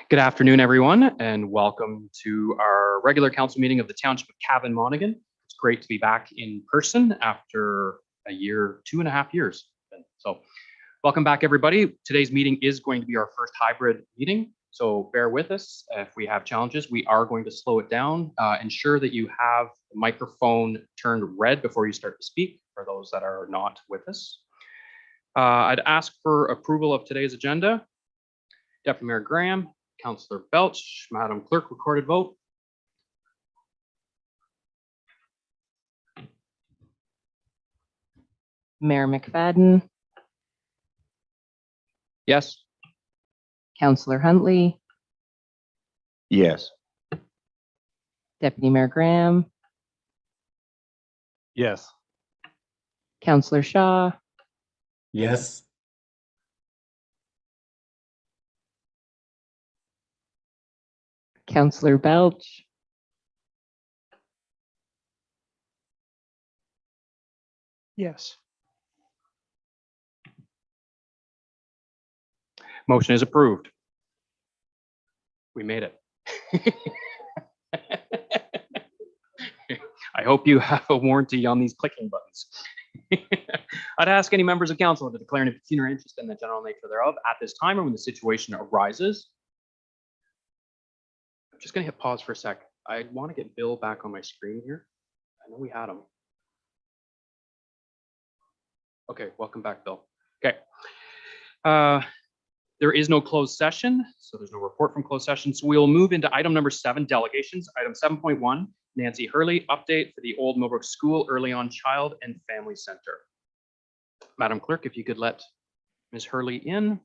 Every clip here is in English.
Good afternoon, everyone, and welcome to our regular council meeting of the Township of Cavan Monaghan. It's great to be back in person after a year, 2.5 years. So welcome back, everybody. Today's meeting is going to be our first hybrid meeting, so bear with us. If we have challenges, we are going to slow it down. Ensure that you have the microphone turned red before you start to speak for those that are not with us. I'd ask for approval of today's agenda. Deputy Mayor Graham, Councillor Belch, Madam Clerk, recorded vote. Mayor McFadden, Yes. Councillor Huntley, Yes. Deputy Mayor Graham, Yes. Councillor Shaw, Yes. Councillor Belch, Yes. Motion is approved. We made it. I hope you have a warranty on these clicking buttons. I'd ask any members of council to declare any pecuniary interest in the general nature thereof at this time or when the situation arises. I'm just going to hit pause for a sec. I want to get Bill back on my screen here. I know we had him. Okay, welcome back, Bill. Okay. There is no closed session, so there's no report from closed session. So we'll move into item number 7, delegations. Item 7.1, Nancy Hurley, update for the Old Millbrook School Early On Child and Family Center. Madam Clerk, if you could let Ms. Hurley in.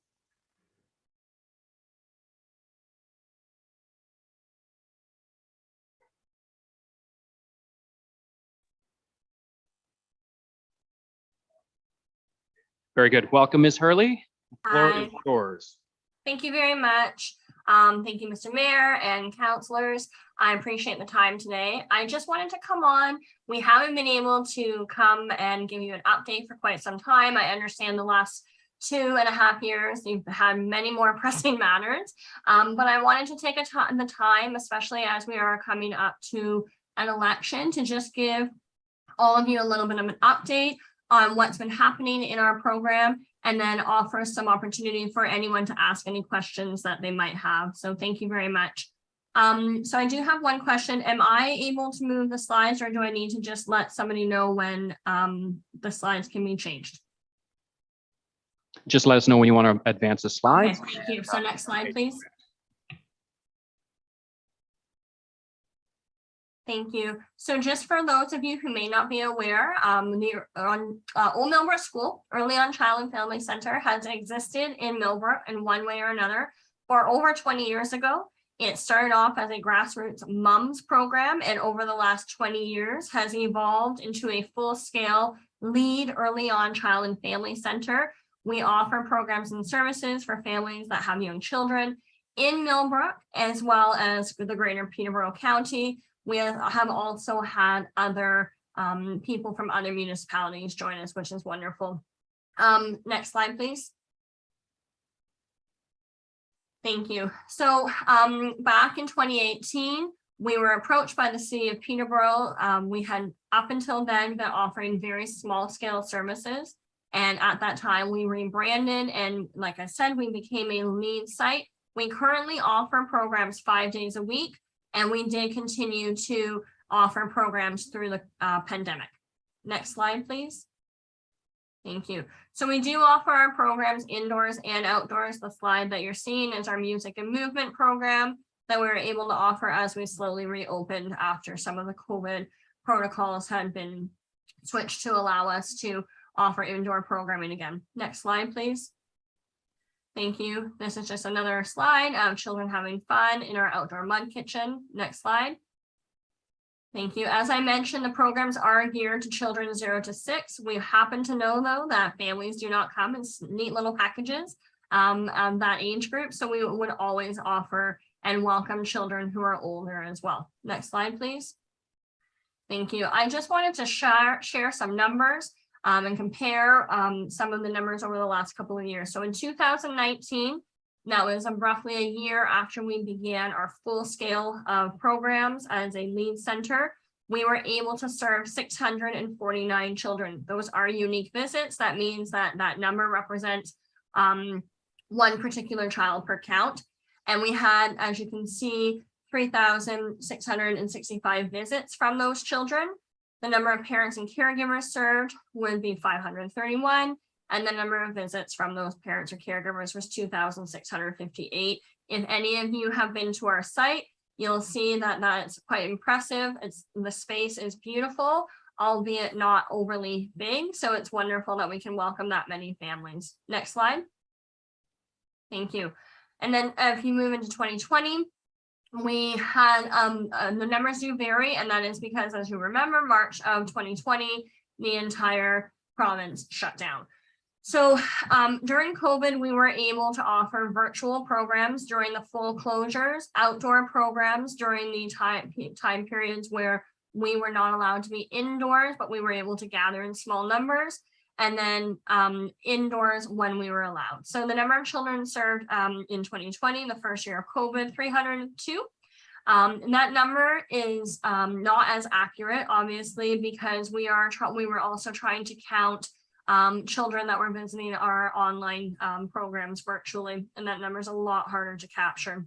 Very good. Welcome, Ms. Hurley. The floor is yours. Thank you very much. Thank you, Mr. Mayor and councilors. I appreciate the time today. I just wanted to come on. We haven't been able to come and give you an update for quite some time. I understand the last 2.5 years, you've had many more pressing matters, but I wanted to take the time, especially as we are coming up to an election, to just give all of you a little bit of an update on what's been happening in our program, and then offer some opportunity for anyone to ask any questions that they might have. So thank you very much. So I do have one question. Am I able to move the slides, or do I need to just let somebody know when the slides can be changed? Just let us know when you want to advance the slides. Okay, thank you. So next slide, please. Thank you. So just for those of you who may not be aware, the Old Millbrook School Early On Child and Family Center has existed in Millbrook in one way or another for over 20 years ago. It started off as a grassroots mums program, and over the last 20 years has evolved into a full-scale lead early on child and family center. We offer programs and services for families that have young children in Millbrook, as well as the greater Peterborough County. We have also had other people from other municipalities join us, which is wonderful. Next slide, please. Thank you. So back in 2018, we were approached by the city of Peterborough. We had up until then been offering very small scale services. And at that time we rebranded, and like I said, we became a lead site. We currently offer programs 5 days a week, and we did continue to offer programs through the pandemic. Next slide, please. Thank you. So we do offer our programs indoors and outdoors. The slide that you're seeing is our music and movement program that we were able to offer as we slowly reopened after some of the COVID protocols had been switched to allow us to offer indoor programming again. Next slide, please. Thank you. This is just another slide of children having fun in our outdoor mud kitchen. Next slide. Thank you. As I mentioned, the programs are geared to children 0 to 6. We happen to know, though, that families do not come in neat little packages of that age group. So we would always offer and welcome children who are older as well. Next slide, please. Thank you. I just wanted to share some numbers and compare some of the numbers over the last couple of years. So in 2019, That was roughly a year after we began our full scale of programs as a lead center. We were able to serve 649 children. Those are unique visits. That means that that number represents one particular child per count. And we had, as you can see, 3,665 visits from those children. The number of parents and caregivers served would be 531. And the number of visits from those parents or caregivers was 2,658. If any of you have been to our site, you'll see that that's quite impressive. The space is beautiful, albeit not overly big. So it's wonderful that we can welcome that many families. Next slide. Thank you. And then if you move into 2020, we had the numbers do vary, and that is because, as you remember, March of 2020, the entire province shut down. So during COVID, we were able to offer virtual programs during the full closures, outdoor programs during the time periods where we were not allowed to be indoors, but we were able to gather in small numbers, and then indoors when we were allowed. So the number of children served in 2020, the first year of COVID, 302. And that number is not as accurate, obviously, because we were also trying to count children that were visiting our online programs virtually, and that number is a lot harder to capture.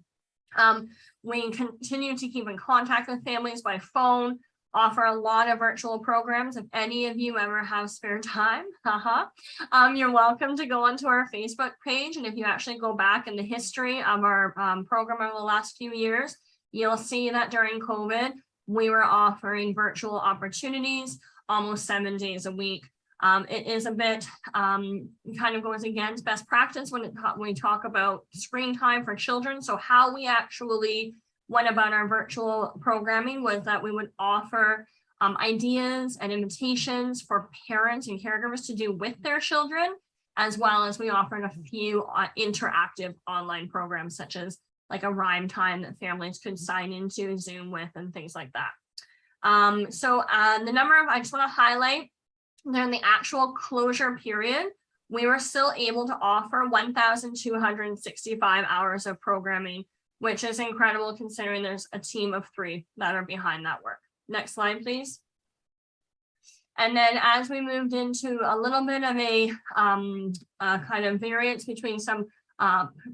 We continue to keep in contact with families by phone, offer a lot of virtual programs. If any of you ever have spare time, you're welcome to go onto our Facebook page. And if you actually go back in the history of our program over the last few years, you'll see that during COVID, we were offering virtual opportunities almost 7 days a week. It is a bit kind of goes against best practice when we talk about screen time for children. So how we actually went about our virtual programming was that we would offer ideas and invitations for parents and caregivers to do with their children, as well as we offered a few interactive online programs, such as like a rhyme time that families could sign into Zoom with and things like that. The number of, I just want to highlight, during the actual closure period, we were still able to offer 1,265 hours of programming, which is incredible considering there's a team of 3 that are behind that work. Next slide, please. And then as we moved into a little bit of a kind of variance between some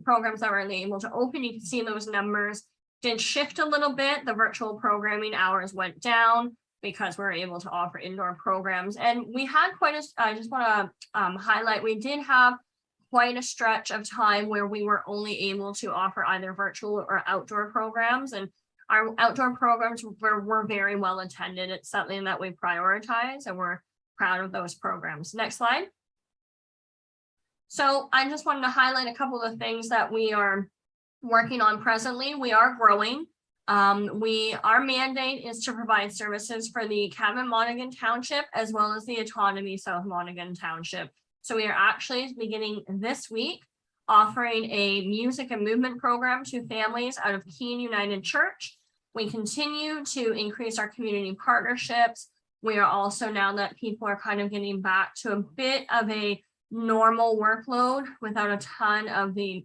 programs that were able to open, you can see those numbers did shift a little bit. The virtual programming hours went down because we're able to offer indoor programs. And we had quite a, I just want to highlight, we did have quite a stretch of time where we were only able to offer either virtual or outdoor programs. And our outdoor programs were very well attended. It's something that we prioritize, and we're proud of those programs. Next slide. So I just wanted to highlight a couple of things that we are working on presently. We are growing. Our mandate is to provide services for the Cavan-Monaghan Township as well as the Autonomy South Monaghan Township. So we are actually beginning this week offering a music and movement program to families out of Keene United Church. We continue to increase our community partnerships. We are also, now that people are kind of getting back to a bit of a normal workload without a ton of the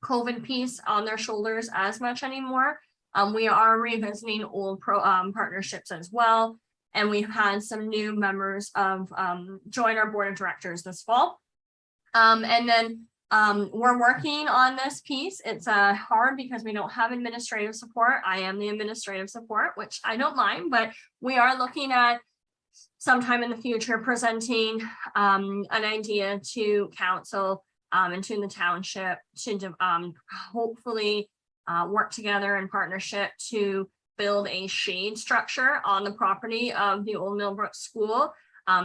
COVID piece on their shoulders as much anymore, we are revisiting old partnerships as well. And we've had some new members of join our board of directors this fall. And then we're working on this piece. It's hard because we don't have administrative support. I am the administrative support, which I don't mind, but we are looking at sometime in the future presenting an idea to council and to the township to hopefully work together in partnership to build a shade structure on the property of the Old Millbrook School.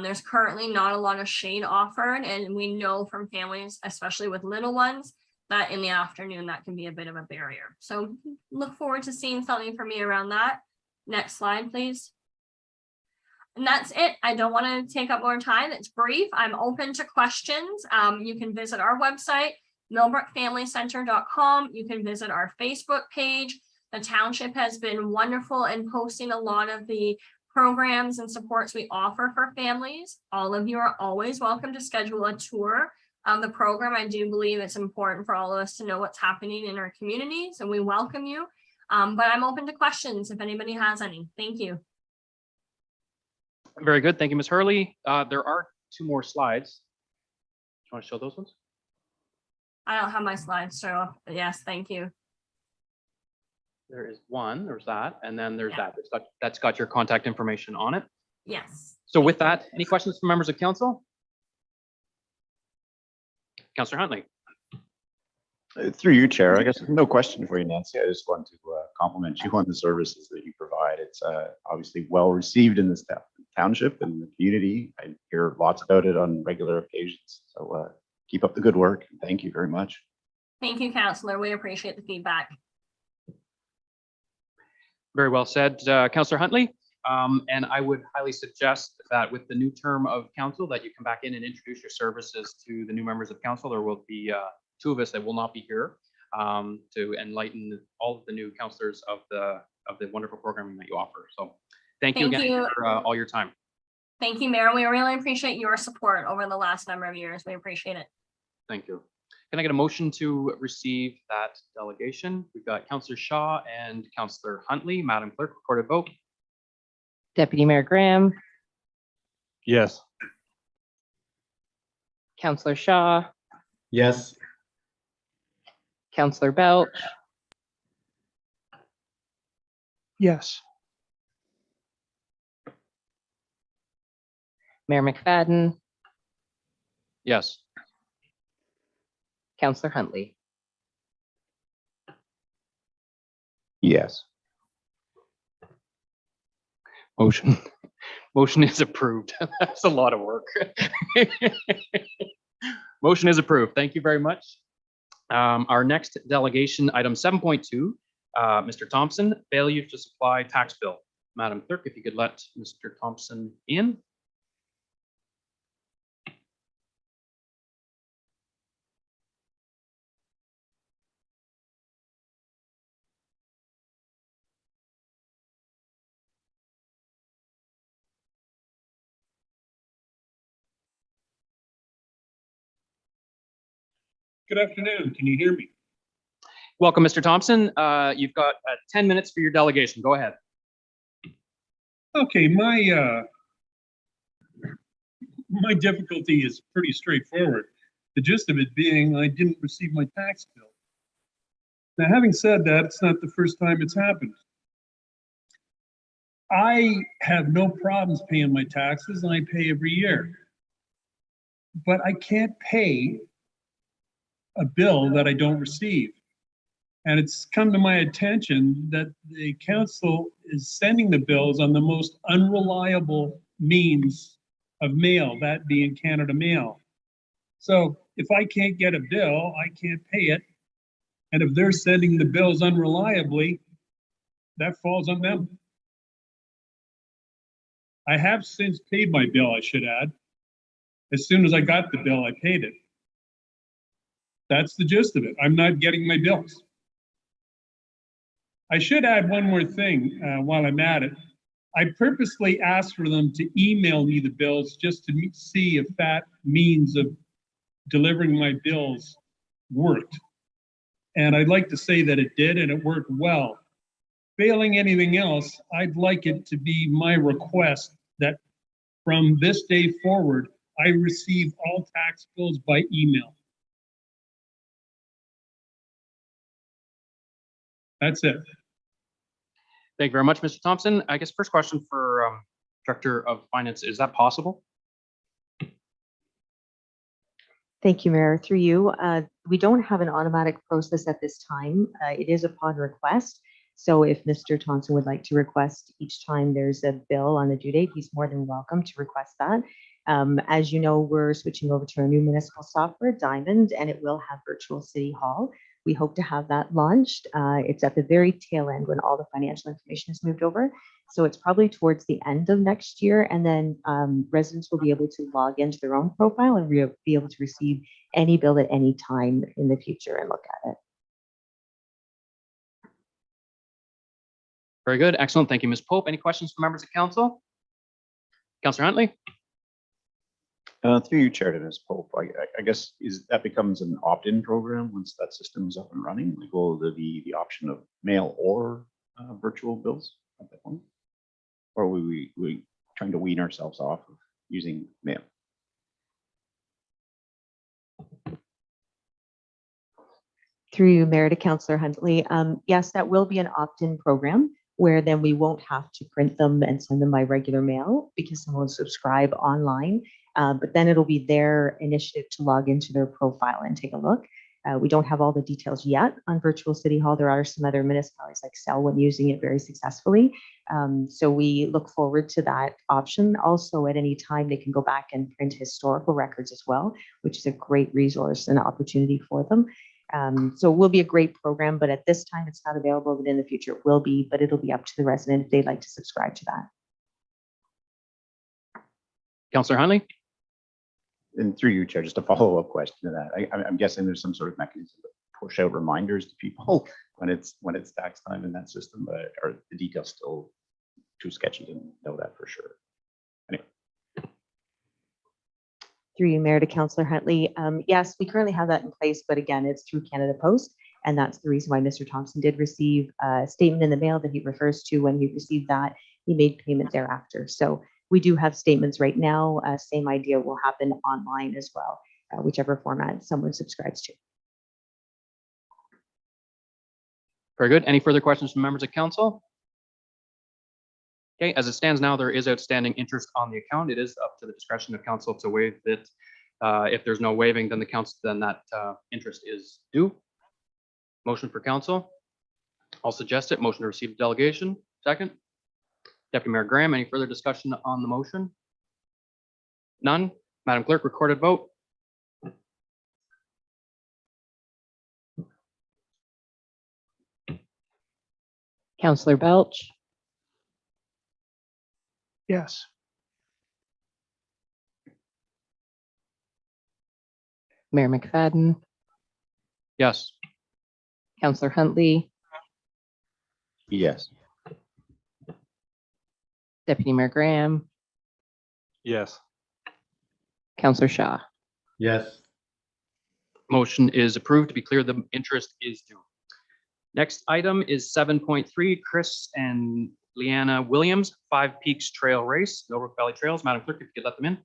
There's currently not a lot of shade offered, and we know from families, especially with little ones, that in the afternoon that can be a bit of a barrier. So look forward to seeing something from me around that. Next slide, please. And that's it. I don't want to take up more time. It's brief. I'm open to questions. You can visit our website, millbrookfamilycenter.com. You can visit our Facebook page. The township has been wonderful in posting a lot of the programs and supports we offer for families. All of you are always welcome to schedule a tour of the program. I do believe it's important for all of us to know what's happening in our communities, and we welcome you. But I'm open to questions if anybody has any. Thank you. Very good. Thank you, Ms. Hurley. There are 2 more slides. Do you want to show those ones? I don't have my slides, so yes, thank you. There is one, there's that, and then there's Yeah. that's got your contact information on it. Yes. So with that, any questions from members of council? Councillor Huntley. Through you, Chair, I guess no question for you, Nancy. I just want to compliment you on the services that you provide. It's obviously well received in this township and the community. I hear lots about it on regular occasions. So keep up the good work. Thank you very much. Thank you, Councillor. We appreciate the feedback. Very well said, Councillor Huntley. And I would highly suggest that with the new term of council that you come back in and introduce your services to the new members of council. There will be 2 of us that will not be here to enlighten all of the new councillors of the wonderful programming that you offer. So thank you again for all your time. Thank you, Mayor. We really appreciate your support over the last number of years. We appreciate it. Thank you. Can I get a motion to receive that delegation? We've got Councillor Shaw and Councillor Huntley. Madam Clerk, recorded vote. Deputy Mayor Graham, Yes. Councillor Shaw, Yes. Councillor Belch, Yes. Mayor McFadden, Yes. Councillor Huntley. Yes. Motion is approved. That's a lot of work. Motion is approved. Thank you very much. Our next delegation, item 7.2, Mr. Thompson, failure to supply tax bill. Madam Clerk, if you could let Mr. Thompson in. Good afternoon. Can you hear me? Welcome, Mr. Thompson. You've got 10 minutes for your delegation. Go ahead. Okay, my difficulty is pretty straightforward. The gist of it being I didn't receive my tax bill. Now, having said that, it's not the first time it's happened. I have no problems paying my taxes, and I pay every year. But I can't pay a bill that I don't receive. And it's come to my attention that the council is sending the bills on the most unreliable means of mail, that being Canada Mail. So if I can't get a bill, I can't pay it. And if they're sending the bills unreliably, that falls on them. I have since paid my bill, I should add. As soon as I got the bill, I paid it. That's the gist of it. I'm not getting my bills. I should add one more thing while I'm at it. I purposely asked for them to email me the bills just to see if that means of delivering my bills worked. And I'd like to say that it did, and it worked well. Failing anything else, I'd like it to be my request that from this day forward, I receive all tax bills by email. That's it. Thank you very much, Mr. Thompson. I guess first question for Director of Finance, is that possible? Thank you, Mayor. Through you, we don't have an automatic process at this time. It is upon request. So if Mr. Thompson would like to request each time there's a bill on the due date, he's more than welcome to request that. As you know, we're switching over to our new municipal software, Diamond, and it will have virtual City Hall. We hope to have that launched. It's at the very tail end when all the financial information is moved over. So it's probably towards the end of next year. And then residents will be able to log into their own profile and be able to receive any bill at any time in the future and look at it. Very good. Excellent. Thank you, Ms. Pope. Any questions from members of council? Councillor Huntley? Through you, Chair, to Ms. Pope, I guess that becomes an opt-in program once that system is up and running? Like, will there be the option of mail or virtual bills at that point? Or are we trying to wean ourselves off of using mail? Through you, Mayor, to Councillor Huntley. Yes, that will be an opt-in program where then we won't have to print them and send them by regular mail because someone will subscribe online. But then it'll be their initiative to log into their profile and take a look. We don't have all the details yet on virtual City Hall. There are some other municipalities like Selwyn using it very successfully. So we look forward to that option. Also, at any time, they can go back and print historical records as well, which is a great resource and opportunity for them. So it will be a great program, but at this time it's not available, but in the future it will be, but it'll be up to the resident if they'd like to subscribe to that. Councillor Huntley? And through you, Chair, just a follow-up question to that. I'm guessing there's some sort of mechanism to push out reminders to people when it's tax time in that system, but are the details still too sketchy to know that for sure? Anyway. Through you, Mayor, to Councillor Huntley. Yes, we currently have that in place, but again, it's through Canada Post. And that's the reason why Mr. Thompson did receive a statement in the mail that he refers to. When he received that, he made payment thereafter. So we do have statements right now. Same idea will happen online as well, whichever format someone subscribes to. Very good. Any further questions from members of council? Okay, as it stands now, there is outstanding interest on the account. It is up to the discretion of council to waive it. If there's no waiving, then that interest is due. Motion for council. I'll suggest it. Motion to receive the delegation. Second. Deputy Mayor Graham, any further discussion on the motion? None. Madam Clerk, recorded vote. Councillor Belch, Yes. Mayor McFadden, Yes. Councillor Huntley, Yes. Deputy Mayor Graham, Yes. Councillor Shaw. Yes. Motion is approved. To be clear, the interest is due. Next item is 7.3, Chris and Leanna Williams, 5 Peaks Trail Race, Millbrook Valley Trails. Madam Clerk, if you could let them in.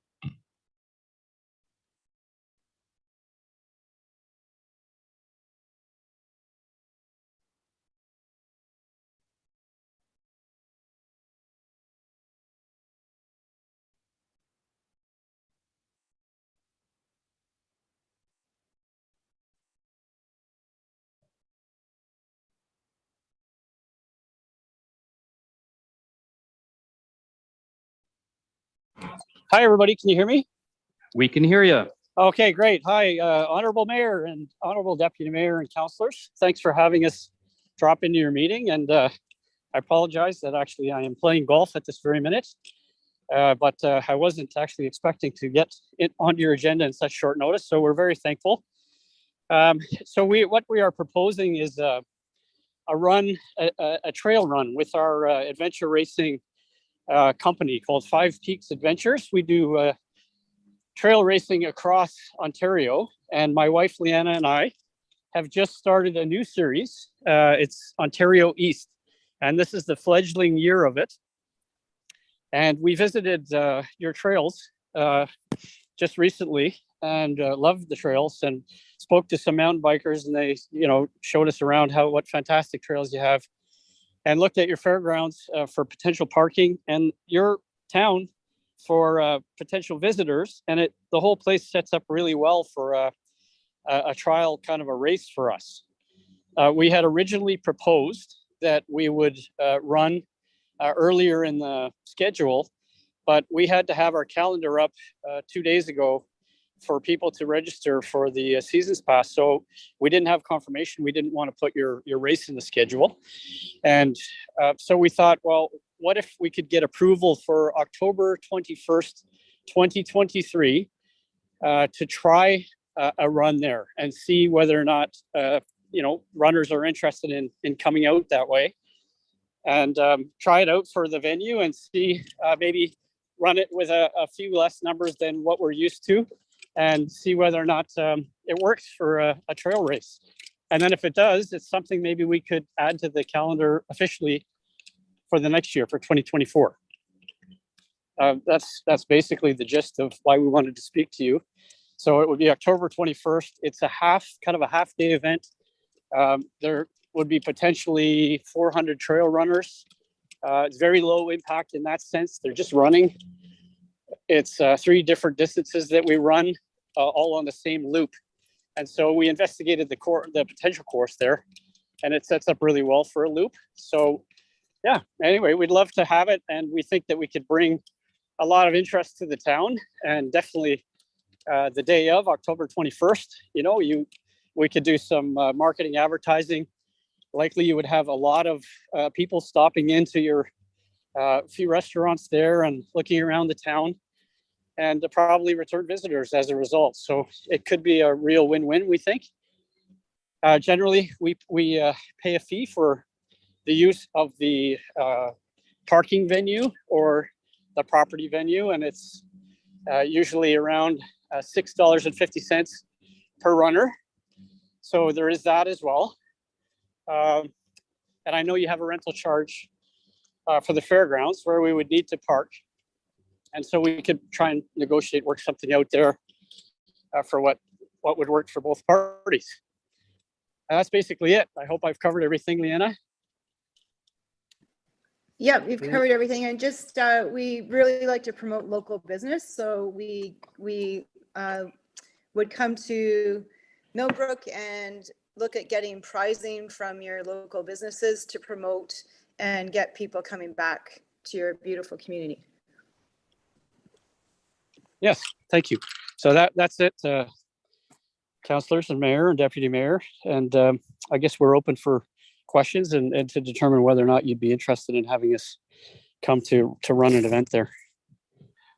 Hi, everybody. Can you hear me? We can hear you. Okay, great. Hi, Honorable Mayor and Honorable Deputy Mayor and councillors. Thanks for having us drop into your meeting. And I apologize that actually I am playing golf at this very minute. But I wasn't actually expecting to get it onto your agenda in such short notice. So we're very thankful. So what we are proposing is a trail run with our adventure racing company called 5 Peaks Adventures. We do trail racing across Ontario, and my wife Leanna and I have just started a new series. It's Ontario East, and this is the fledgling year of it. And we visited your trails just recently and loved the trails and spoke to some mountain bikers, and they, showed us around what fantastic trails you have, and looked at your fairgrounds for potential parking and your town for potential visitors. And the whole place sets up really well for a trial kind of a race for us. We had originally proposed that we would run earlier in the schedule, but we had to have our calendar up 2 days ago for people to register for the seasons pass. So we didn't have confirmation. We didn't want to put your race in the schedule. And so we thought, well, what if we could get approval for October 21st, 2023 to try a run there and see whether or not, runners are interested in coming out that way, and try it out for the venue and see maybe run it with a few less numbers than what we're used to and see whether or not it works for a trail race. And then if it does, it's something maybe we could add to the calendar officially for the next year, for 2024. That's basically the gist of why we wanted to speak to you. So it would be October 21st. It's a kind of a half day event. There would be potentially 400 trail runners. It's very low impact in that sense. They're just running. It's 3 different distances that we run, all on the same loop. And so we investigated the potential course there, and it sets up really well for a loop. So yeah, anyway, we'd love to have it. And we think that we could bring a lot of interest to the town, and definitely the day of October 21st, we could do some marketing advertising. Likely you would have a lot of people stopping into your few restaurants there and looking around the town, and probably return visitors as a result. So it could be a real win-win, we think. Generally, we pay a fee for the use of the parking venue or the property venue, and it's usually around $6.50 per runner. So there is that as well. And I know you have a rental charge for the fairgrounds where we would need to park. And so we could try and negotiate, work something out there for what would work for both parties. And that's basically it. I hope I've covered everything, Leanna. Yeah, we've covered everything, and just we really like to promote local business, so we would come to Millbrook and look at getting pricing from your local businesses to promote and get people coming back to your beautiful community. Yes, thank you. So that's it, councillors and mayor and deputy mayor, and I guess we're open for questions and to determine whether or not you'd be interested in having us come to run an event there.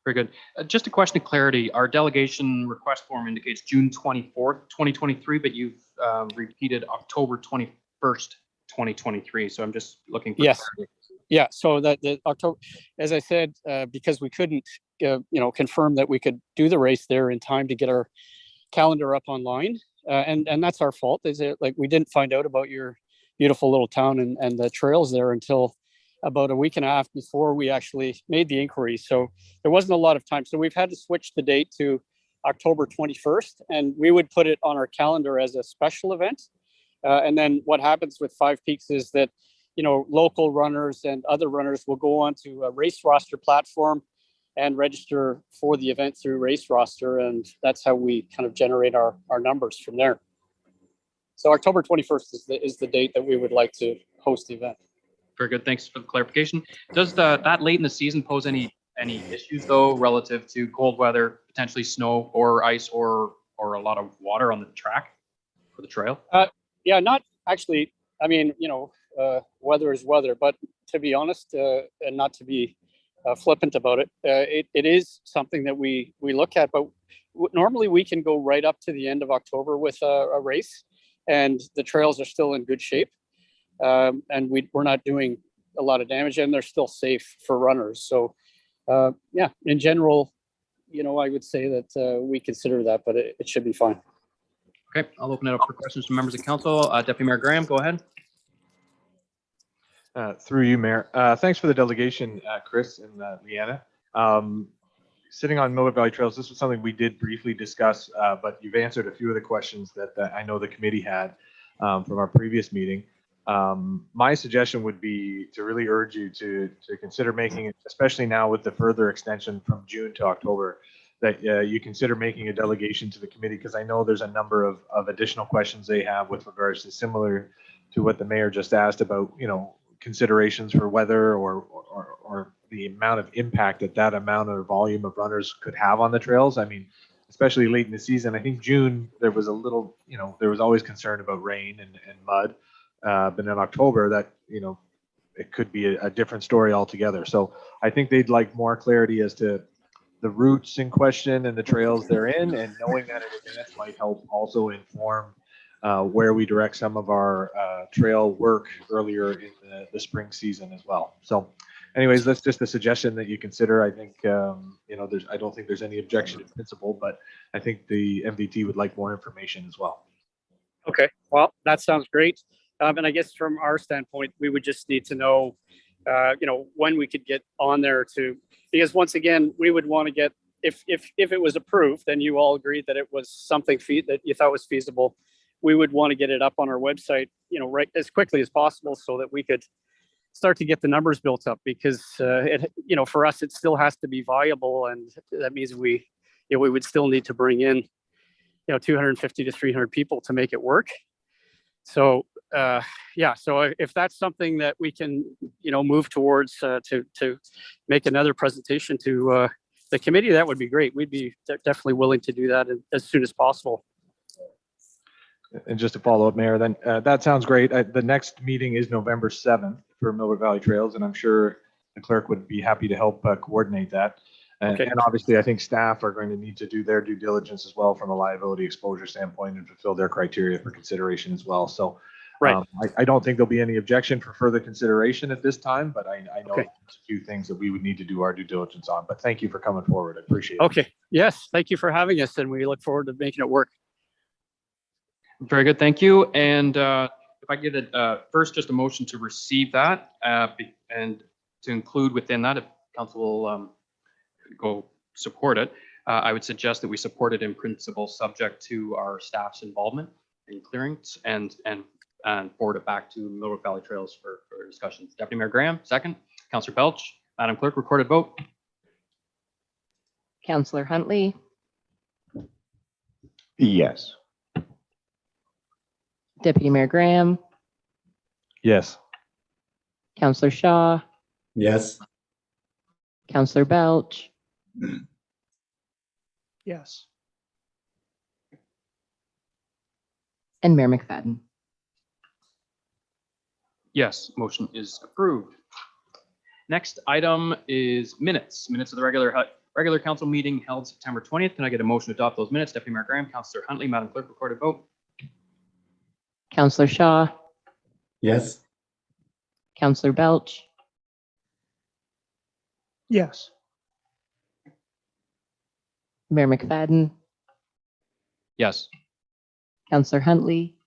Very good. Just a question of clarity. Our delegation request form indicates June 24th, 2023, but you've repeated October 21st, 2023. So I'm just looking for Yes. clarity. Yeah, so that the October, as I said, because we couldn't, confirm that we could do the race there in time to get our calendar up online, and that's our fault. Is it like we didn't find out about your beautiful little town and the trails there until about a week and a half before we actually made the inquiry. So there wasn't a lot of time. So we've had to switch the date to October 21st, and we would put it on our calendar as a special event. And then what happens with Five Peaks is that, local runners and other runners will go onto a race roster platform and register for the event through race roster. And that's how we kind of generate our numbers from there. So October 21st is the date that we would like to host the event. Very good. Thanks for the clarification. Does that late in the season pose any issues though, relative to cold weather, potentially snow or ice or a lot of water on the track for the trail? Yeah, not actually. I mean, weather is weather, but to be honest, and not to be flippant about it, it is something that we look at, but normally we can go right up to the end of October with a race, and the trails are still in good shape. And we're not doing a lot of damage, and they're still safe for runners. So yeah, in general, I would say that we consider that, but it should be fine. Okay, I'll open it up for questions from members of council. Deputy Mayor Graham, go ahead. Through you, Mayor. Thanks for the delegation, Chris and Leanna. Sitting on Millbrook Valley Trails, this was something we did briefly discuss, but you've answered a few of the questions that I know the committee had from our previous meeting. My suggestion would be to really urge you to consider making it, especially now with the further extension from June to October, that you consider making a delegation to the committee, because I know there's a number of additional questions they have with regards to similar to what the mayor just asked about, considerations for weather or the amount of impact that amount of volume of runners could have on the trails. I mean, especially late in the season. I think June, there was a little, there was always concern about rain and mud. But in October, that, it could be a different story altogether. So I think they'd like more clarity as to the routes in question and the trails they're in, and knowing that in advance might help also inform where we direct some of our trail work earlier in the spring season as well. So anyways, that's just a suggestion that you consider. I think, I don't think there's any objection in principle, but I think the MVT would like more information as well. Okay, well, that sounds great. And I guess from our standpoint, we would just need to know, when we could get on there because once again, we would want to get, if it was approved, and you all agreed that it was something that you thought was feasible, we would want to get it up on our website, right as quickly as possible so that we could start to get the numbers built up, because for us, it still has to be viable. And that means we would still need to bring in, 250 to 300 people to make it work. So, so if that's something that we can, move towards to make another presentation to the committee, that would be great. We'd be definitely willing to do that as soon as possible. And just to follow up, Mayor, then that sounds great. The next meeting is November 7th for Millwood Valley Trails, and I'm sure the clerk would be happy to help coordinate that. Okay. And obviously, I think staff are going to need to do their due diligence as well from a liability exposure standpoint and fulfill their criteria for consideration as well. So Right. I don't think there'll be any objection for further consideration at this time, but I know Okay. there's a few things that we would need to do our due diligence on. But thank you for coming forward. I appreciate it. Okay. Yes. Thank you for having us, and we look forward to making it work. Very good, thank you. And if I get it, first, just a motion to receive that and to include within that, if council will go support it, I would suggest that we support it in principle, subject to our staff's involvement in clearance and forward it back to Millwood Valley Trails for discussions. Deputy Mayor Graham, second. Councillor Belch, Madam Clerk, recorded vote. Councillor Huntley, Yes. Deputy Mayor Graham, Yes. Councillor Shaw, Yes. Councillor Belch, Yes. and Mayor McFadden. Yes, motion is approved. Next item is minutes. Minutes of the regular council meeting held September 20th. Can I get a motion to adopt those minutes? Deputy Mayor Graham, Councillor Huntley, Madam Clerk, recorded vote. Councillor Shaw, Yes. Councillor Belch, Yes. Mayor McFadden, Yes. Councillor Huntley,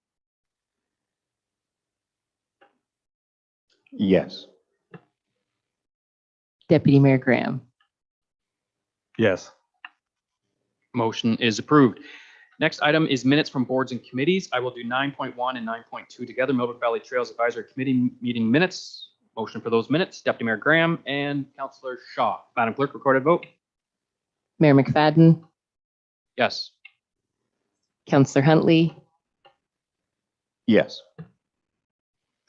Yes. Deputy Mayor Graham. Yes. Motion is approved. Next item is minutes from boards and committees. I will do 9.1 and 9.2 together. Millwood Valley Trails Advisory Committee meeting minutes. Motion for those minutes, Deputy Mayor Graham and Councillor Shaw. Madam Clerk, recorded vote. Mayor McFadden, Yes. Councillor Huntley, Yes.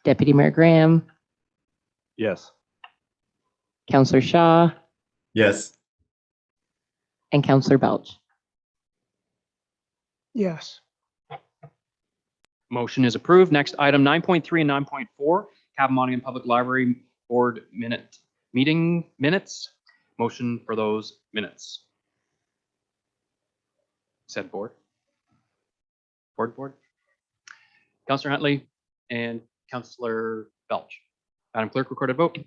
Deputy Mayor Graham, Yes. Councillor Shaw, Yes. and Councillor Belch. Yes. Motion is approved. Next item, 9.3 and 9.4, Cavan Public Library Board meeting minutes. Motion for those minutes. Said board. Board. Councillor Huntley and Councillor Belch. Madam Clerk, recorded vote.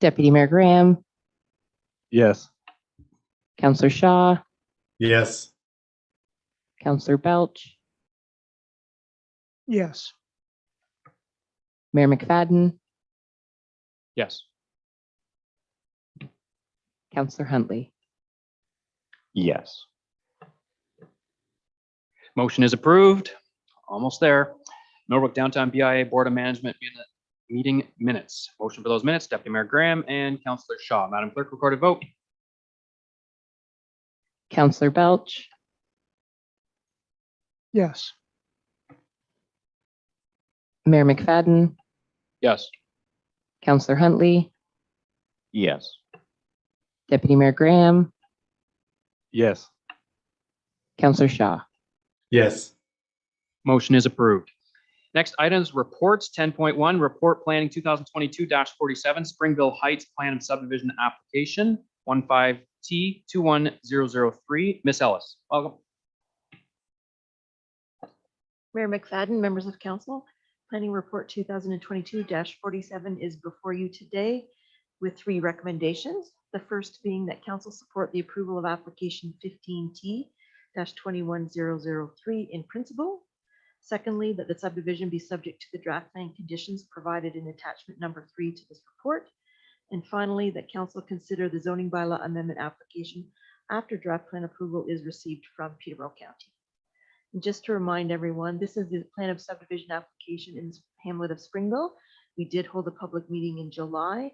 Deputy Mayor Graham, Yes. Councillor Shaw, Yes. Councillor Belch, Yes. Mayor McFadden, Yes. Councillor Huntley. Yes. Motion is approved. Almost there. Norwood Downtown BIA Board of Management meeting minutes. Motion for those minutes, Deputy Mayor Graham and Councillor Shaw. Madam Clerk, recorded vote. Councillor Belch, Yes. Mayor McFadden, Yes. Councillor Huntley, Yes. Deputy Mayor Graham, Yes. Councillor Shaw. Yes. Motion is approved. Next items, reports. 10.1, report planning 2022-47, Springville Heights Plan of Subdivision Application, 15T21003. Miss Ellis, welcome. Mayor McFadden, members of council, Planning Report 2022-47 is before you today with 3 recommendations. The first being that council support the approval of application 15T-21003 in principle. Secondly, that the subdivision be subject to the draft plan conditions provided in attachment number 3 to this report. And finally, that council consider the zoning bylaw amendment application after draft plan approval is received from Peterborough County. And just to remind everyone, this is the plan of subdivision application in the hamlet of Springville. We did hold a public meeting in July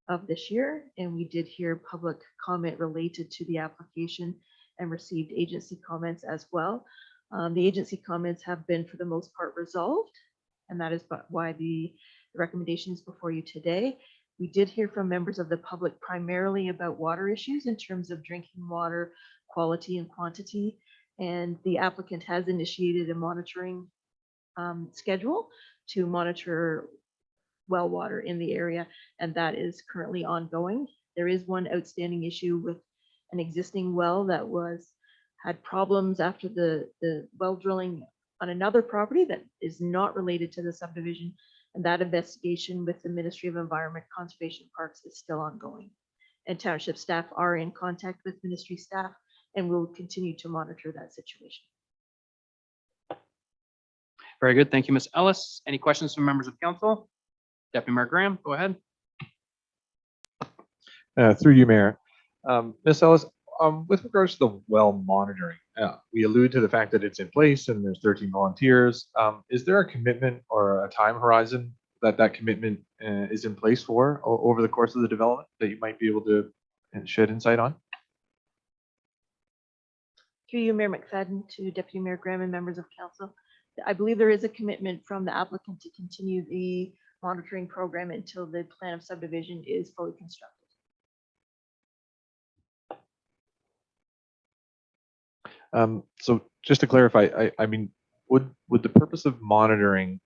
of this year, and we did hear public comment related to the application and received agency comments as well. The agency comments have been, for the most part, resolved, and that is why the recommendation is before you today. We did hear from members of the public primarily about water issues in terms of drinking water quality and quantity, and the applicant has initiated a monitoring schedule to monitor well water in the area, and that is currently ongoing. There is one outstanding issue with an existing well that had problems after the well drilling on another property that is not related to the subdivision, and that investigation with the Ministry of Environment, Conservation Parks is still ongoing. And township staff are in contact with ministry staff and will continue to monitor that situation. Very good. Thank you, Ms. Ellis. Any questions from members of council? Deputy Mayor Graham, go ahead. Through you, Mayor. Ms. Ellis, with regards to the well monitoring, we allude to the fact that it's in place and there's 13 volunteers. Is there a commitment or a time horizon that commitment is in place for over the course of the development that you might be able to shed insight on? Through you, Mayor McFadden, to Deputy Mayor Graham and members of council. I believe there is a commitment from the applicant to continue the monitoring program until the plan of subdivision is fully constructed. So just to clarify, I mean, would the purpose of monitoring,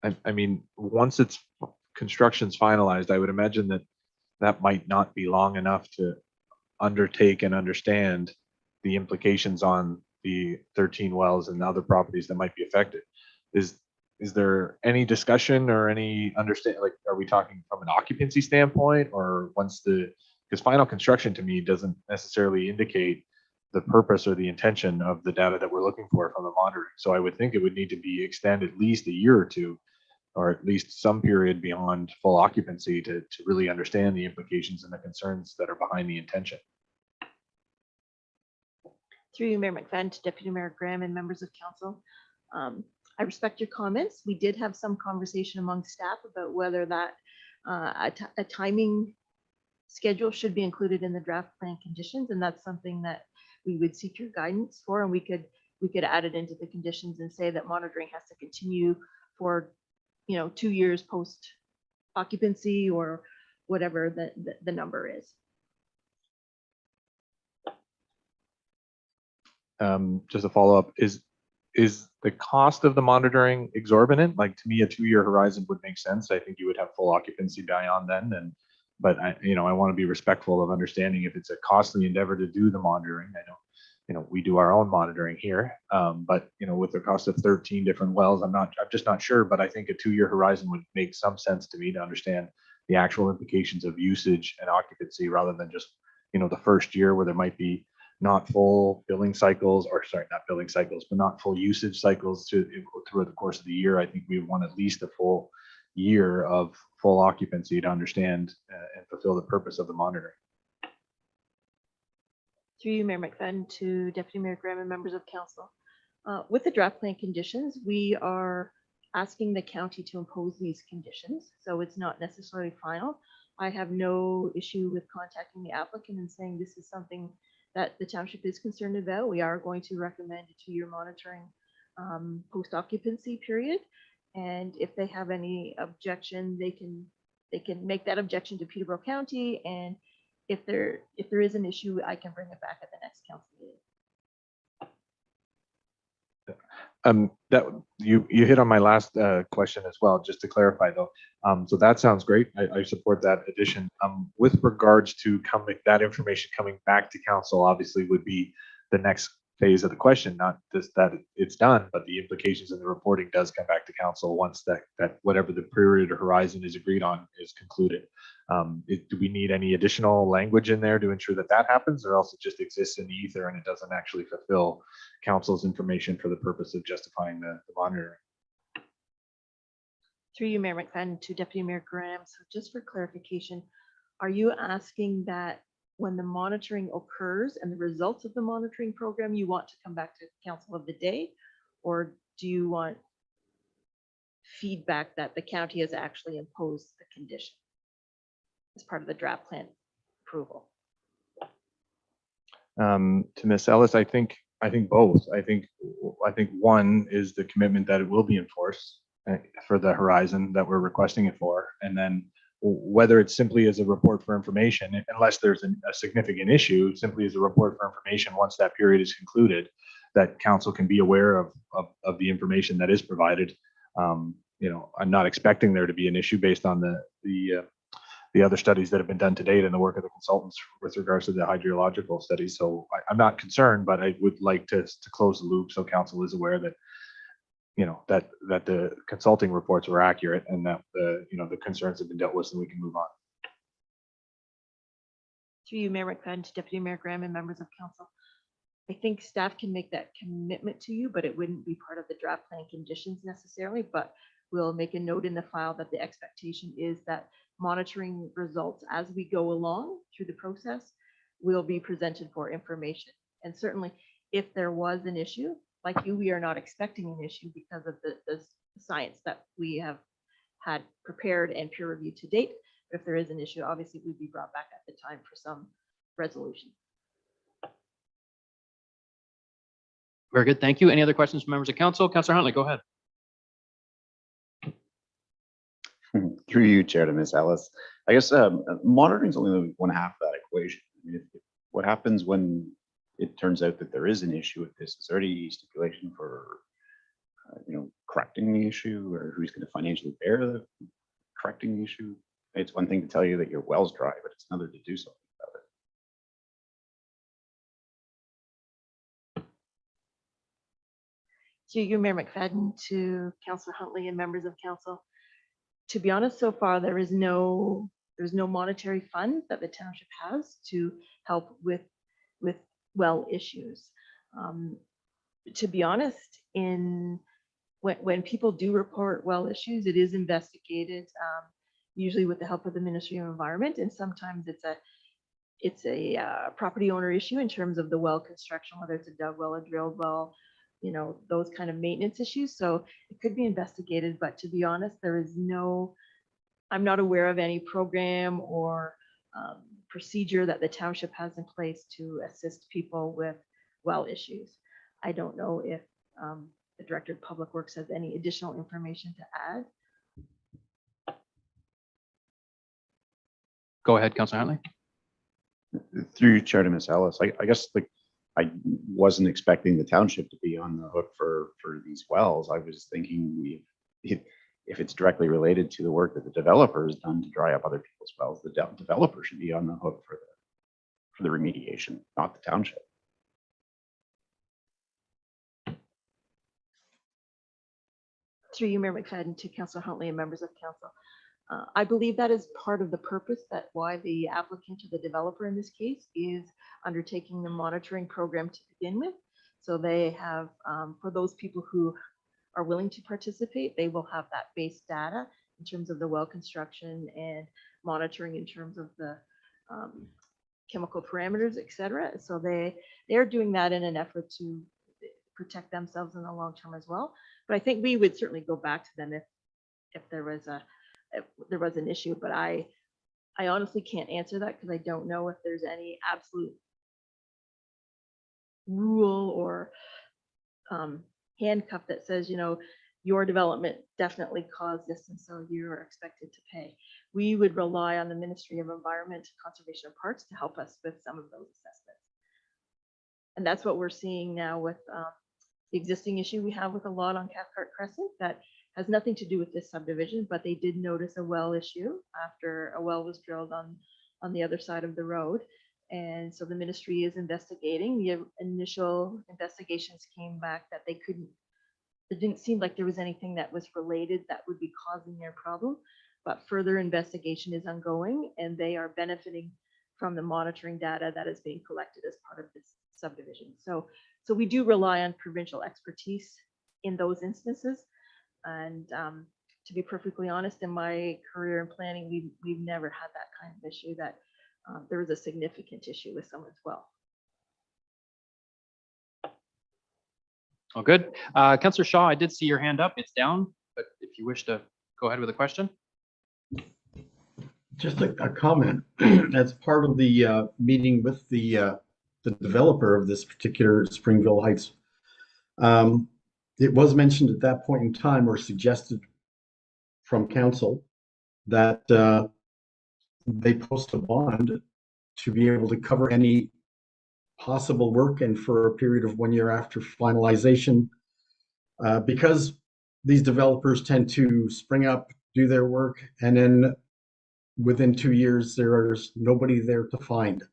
I mean, once its construction's finalized, I would imagine that might not be long enough to undertake and understand the implications on the 13 wells and other properties that might be affected. Is there any discussion or any understanding, like, are we talking from an occupancy standpoint, or because final construction to me doesn't necessarily indicate the purpose or the intention of the data that we're looking for from the monitoring. So I would think it would need to be extended at least a year or two, or at least some period beyond full occupancy to really understand the implications and the concerns that are behind the intention. Through you, Mayor McFadden, to Deputy Mayor Graham and members of council. I respect your comments. We did have some conversation among staff about whether that a timing schedule should be included in the draft plan conditions, and that's something that we would seek your guidance for, and we could add it into the conditions and say that monitoring has to continue for 2 years post occupancy or whatever the number is. Just a follow up, is the cost of the monitoring exorbitant? Like, to me, a 2-year horizon would make sense. I think you would have full occupancy beyond then. But I want to be respectful of understanding if it's a costly endeavor to do the monitoring. I know, we do our own monitoring here, but with the cost of 13 different wells, I'm just not sure. But I think a 2-year horizon would make some sense to me to understand the actual implications of usage and occupancy, rather than just the first year where there might be not full billing cycles, or sorry, not billing cycles, but not full usage cycles throughout the course of the year. I think we want at least a full year of full occupancy to understand and fulfill the purpose of the monitoring. Through you, Mayor McFadden, to Deputy Mayor Graham and members of council. With the draft plan conditions, we are asking the county to impose these conditions, so it's not necessarily final. I have no issue with contacting the applicant and saying this is something that the township is concerned about. We are going to recommend a 2-year monitoring post occupancy period. And if they have any objection, they can make that objection to Peterborough County. And if there is an issue, I can bring it back at the next council meeting. That you hit on my last question as well, just to clarify though. So that sounds great. I support that addition. With regards to that information coming back to council, obviously would be the next phase of the question, not just that it's done, but the implications and the reporting does come back to council once that whatever the period or horizon is agreed on is concluded. Do we need any additional language in there to ensure that that happens, or else it just exists in the ether and it doesn't actually fulfill council's information for the purpose of justifying the monitoring? Through you, Mayor McFadden, to Deputy Mayor Graham. So just for clarification, are you asking that when the monitoring occurs and the results of the monitoring program, you want to come back to council of the day? Or do you want feedback that the county has actually imposed the condition as part of the draft plan approval? To Ms. Ellis, I think both. I think one is the commitment that it will be enforced for the horizon that we're requesting it for, and then whether it's simply as a report for information, unless there's a significant issue, simply as a report for information once that period is concluded, that council can be aware of the information that is provided. I'm not expecting there to be an issue based on the other studies that have been done to date and the work of the consultants with regards to the hydrological studies. So I'm not concerned, but I would like to close the loop so council is aware that that the consulting reports were accurate and that the concerns have been dealt with and we can move on. Through you, Mayor McFadden, to Deputy Mayor Graham and members of council. I think staff can make that commitment to you, but it wouldn't be part of the draft plan conditions necessarily, but we'll make a note in the file that the expectation is that monitoring results as we go along through the process will be presented for information. And certainly if there was an issue, like you, we are not expecting an issue because of the science that we have had prepared and peer reviewed to date. But if there is an issue, obviously it would be brought back at the time for some resolution. Very good. Thank you. Any other questions from members of council? Councillor Huntley, go ahead. Through you, Chair, to Ms. Ellis. I guess monitoring is only one half of that equation. I mean, what happens when it turns out that there is an issue with this? Is there any stipulation for, correcting the issue, or who's going to financially bear the correcting the issue? It's one thing to tell you that your well's dry, but it's another to do something about it. To you, Mayor McFadden, to Councillor Huntley and members of council. To be honest, so far there's no monetary fund that the township has to help with well issues. To be honest, when people do report well issues, it is investigated, usually with the help of the Ministry of Environment, and sometimes it's a property owner issue in terms of the well construction, whether it's a dug well, a drilled well, those kind of maintenance issues. So it could be investigated, but to be honest, I'm not aware of any program or procedure that the township has in place to assist people with well issues. I don't know if the Director of Public Works has any additional information to add. Go ahead, Councillor Huntley. Through you, Chair, to Ms. Ellis, I guess I wasn't expecting the township to be on the hook for these wells. I was thinking if it's directly related to the work that the developer has done to dry up other people's wells, the developer should be on the hook for the remediation, not the township. Through you, Mayor McFadden, to Councillor Huntley and members of council. I believe that is part of the purpose that why the applicant or the developer in this case is undertaking the monitoring program to begin with. So they have, for those people who are willing to participate, they will have that base data in terms of the well construction and monitoring in terms of the chemical parameters, et cetera. So they're doing that in an effort to protect themselves in the long term as well. But I think we would certainly go back to them if there was an issue, but I honestly can't answer that because I don't know if there's any absolute rule or handcuff that says, your development definitely caused this, and so you are expected to pay. We would rely on the Ministry of Environment, Conservation of Parks to help us with some of those assessments. And that's what we're seeing now with the existing issue we have with a lot on Cathcart Crescent that has nothing to do with this subdivision, but they did notice a well issue after a well was drilled on the other side of the road. And so the ministry is investigating. The initial investigations came back that they couldn't, it didn't seem like there was anything that was related that would be causing their problem. But further investigation is ongoing, and they are benefiting from the monitoring data that is being collected as part of this subdivision. So we do rely on provincial expertise in those instances. And to be perfectly honest, in my career in planning, we've never had that kind of issue that there was a significant issue with someone's well. Oh, good. Councillor Shaw, I did see your hand up. It's down, but if you wish to go ahead with a question. Just a comment. As part of the meeting with the developer of this particular Springville Heights, it was mentioned at that point in time, or suggested from council, that they post a bond to be able to cover any possible work, and for a period of 1 year after finalization, because these developers tend to spring up, do their work, and then within 2 years there's nobody there to find.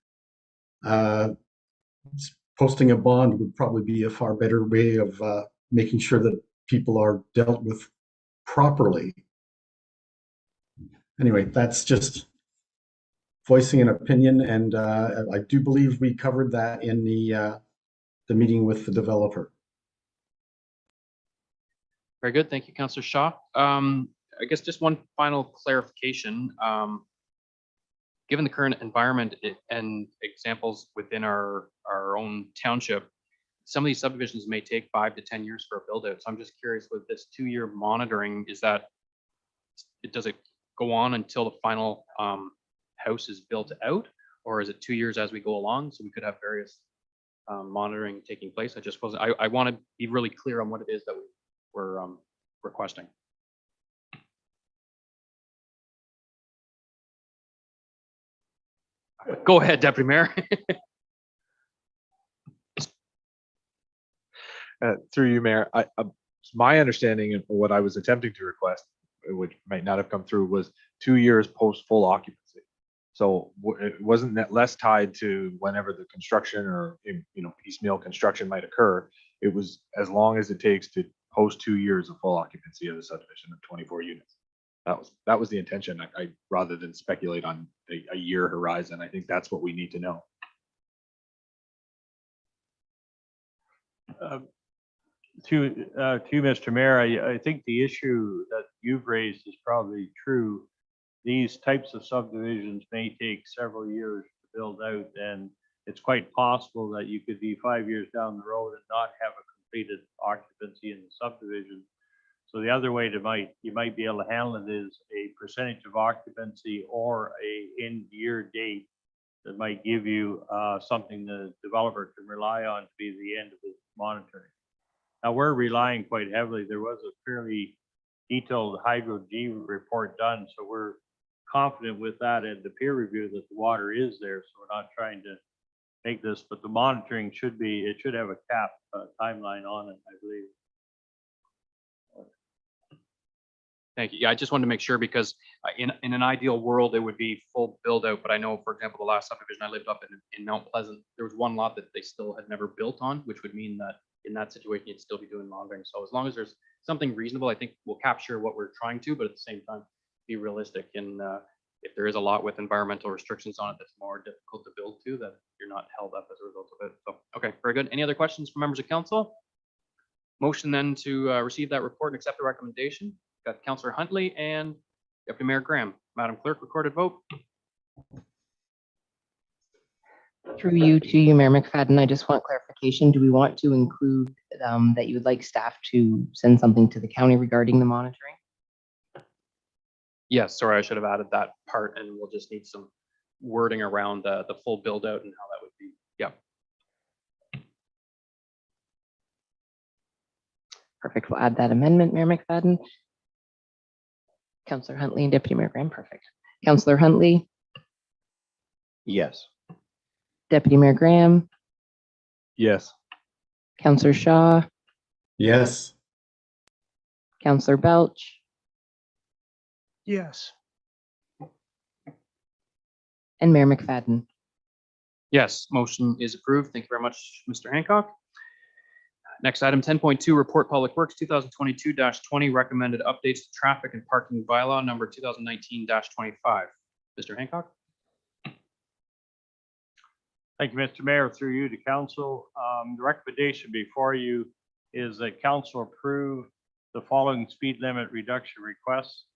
Posting a bond would probably be a far better way of making sure that people are dealt with properly. Anyway, that's just voicing an opinion, and I do believe we covered that in the meeting with the developer. Very good. Thank you, Councillor Shaw. I guess just one final clarification. Given the current environment and examples within our own township, some of these subdivisions may take 5 to 10 years for a build out. So I'm just curious, with this 2-year monitoring, does it go on until the final house is built out, or is it 2 years as we go along? So we could have various monitoring taking place. I want to be really clear on what it is that we're requesting. Go ahead, Deputy Mayor. Through you, Mayor, my understanding of what I was attempting to request, which might not have come through, was 2 years post full occupancy. So it wasn't less tied to whenever the construction or piecemeal construction might occur. It was as long as it takes to post 2 years of full occupancy of the subdivision of 24 units. That was the intention. I rather than speculate on a year horizon, I think that's what we need to know. To Mr. Mayor, I think the issue that you've raised is probably true. These types of subdivisions may take several years to build out, and it's quite possible that you could be 5 years down the road and not have a completed occupancy in the subdivision. So the other way you might be able to handle it is a percentage of occupancy or a end year date that might give you something the developer can rely on to be the end of his monitoring. Now, we're relying quite heavily. There was a fairly detailed hydro G report done, so we're confident with that and the peer review that the water is there. So we're not trying to make this, but the monitoring should have a cap timeline on it, I believe. Thank you. Yeah, I just wanted to make sure, because in an ideal world, it would be full build out. But I know, for example, the last subdivision I lived up in Mount Pleasant, there was one lot that they still had never built on, which would mean that in that situation, you'd still be doing monitoring. So as long as there's something reasonable, I think we'll capture what we're trying to, but at the same time, be realistic. And if there is a lot with environmental restrictions on it that's more difficult to build to, that you're not held up as a result of it. So, okay, very good. Any other questions from members of council? Motion then to receive that report and accept the recommendation. Got Councillor Huntley and Deputy Mayor Graham. Madam Clerk, recorded vote. Through you to you, Mayor McFadden, I just want clarification. Do we want to include that you would like staff to send something to the county regarding the monitoring? Yes, sorry, I should have added that part, and we'll just need some wording around the full build out and how that would be. Yeah. Perfect. We'll add that amendment, Mayor McFadden. Councillor Huntley and Deputy Mayor Graham. Perfect. Councillor Huntley, Yes. Deputy Mayor Graham, Yes. Councillor Shaw, Yes. Councillor Belch, Yes. and Mayor McFadden. Yes, motion is approved. Thank you very much, Mr. Hancock. Next item, 10.2, Report Public Works 2022-20 recommended updates to traffic and parking bylaw number 2019-25. Mr. Hancock? Thank you, Mr. Mayor. Through you to council. The recommendation before you is that council approve the following speed limit reduction requests.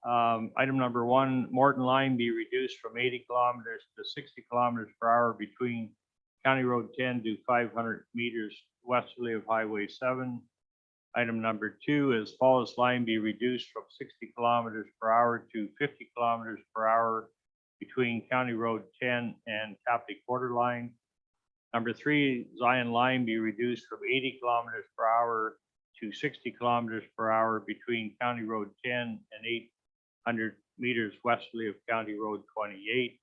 Item number 1, Morton Line be reduced from 80 kilometers to 60 kilometers per hour between County Road 10 to 500 meters westerly of Highway 7. Item number 2 is Falls Line be reduced from 60 kilometers per hour to 50 kilometers per hour between County Road 10 and Tapley Quarter Line. Number 3, Zion Line be reduced from 80 kilometers per hour to 60 kilometers per hour between County Road 10 and 800 meters westerly of County Road 28.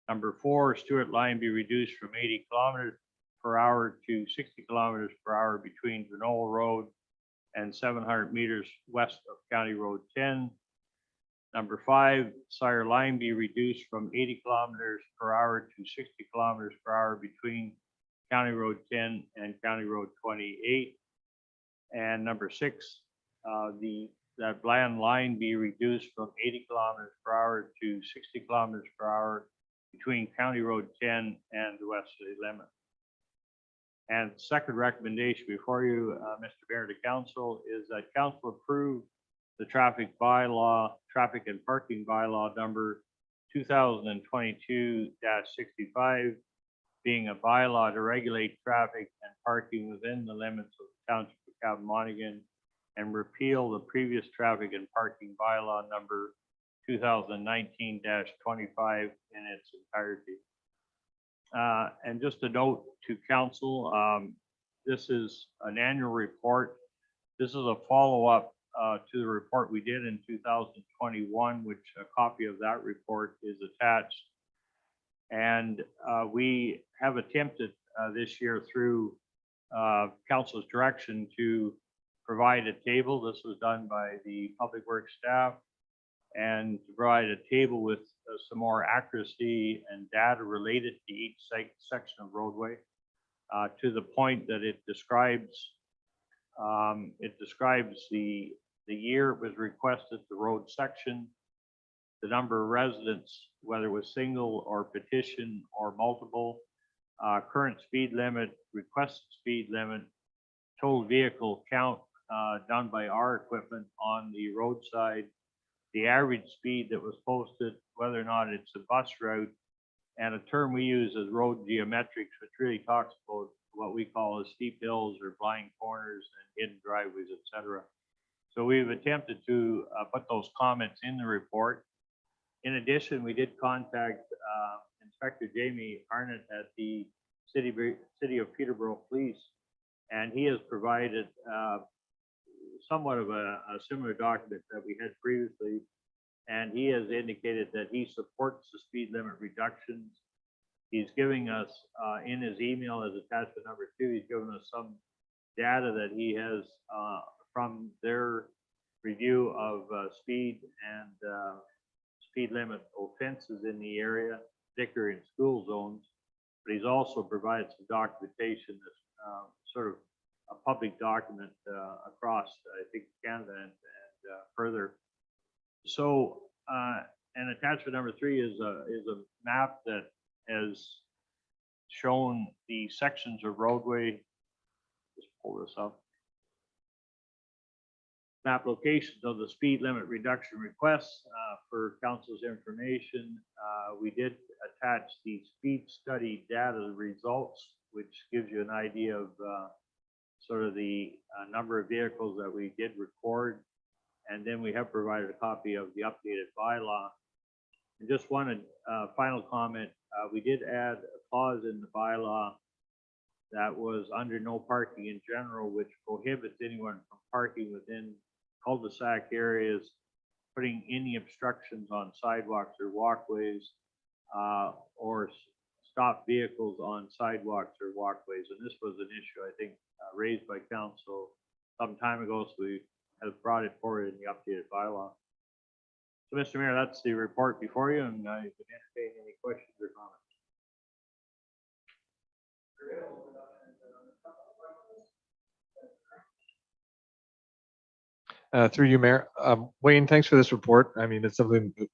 Number 4, Stewart Line be reduced from 80 kilometers per hour to 60 kilometers per hour between Grenoble Road and 700 meters west of County Road 10. Number 5, Sire Line be reduced from 80 kilometers per hour to 60 kilometers per hour between County Road 10 and County Road 28. And number 6, that Bland Line be reduced from 80 kilometers per hour to 60 kilometers per hour between County Road 10 and the westerly limit. And second recommendation before you, Mr. Mayor, to council, is that council approve the traffic and parking bylaw number 2022-65, being a bylaw to regulate traffic and parking within the limits of the Township of Cavan-Monaghan, and repeal the previous traffic and parking bylaw number 2019-25 in its entirety. And just a note to council, this is an annual report. This is a follow-up to the report we did in 2021, which a copy of that report is attached. And we have attempted this year through council's direction to provide a table. This was done by the Public Works staff, and to provide a table with some more accuracy and data related to each section of roadway, to the point that it describes the year it was requested, the road section, the number of residents, whether it was single or petition or multiple, current speed limit, requested speed limit, total vehicle count done by our equipment on the roadside, the average speed that was posted, whether or not it's a bus route, and a term we use as road geometrics, which really talks about what we call as steep hills or blind corners and hidden driveways, etc. So we've attempted to put those comments in the report. In addition, we did contact Inspector Jamie Arnott at the City of Peterborough Police, and he has provided somewhat of a similar document that we had previously, and he has indicated that he supports the speed limit reductions. He's giving us in his email as attachment number 2, he's given us some data that he has from their review of speed and speed limit offenses in the area, particularly in school zones. But he's also provided some documentation that's sort of a public document across, I think, Canada and further. So, and attachment number 3 is a map that has shown the sections of roadway. Just pull this up. Map locations of the speed limit reduction requests for council's information. We did attach the speed study data results, which gives you an idea of sort of the number of vehicles that we did record. And then we have provided a copy of the updated bylaw. And just one final comment, we did add a clause in the bylaw that was under no parking in general, which prohibits anyone from parking within cul-de-sac areas, putting any obstructions on sidewalks or walkways, or stop vehicles on sidewalks or walkways. And this was an issue, I think, raised by council some time ago, so we have brought it forward in the updated bylaw. So, Mr. Mayor, that's the report before you, and I would entertain any questions or comments. Through you, Mayor. Wayne, thanks for this report. I mean, it's something that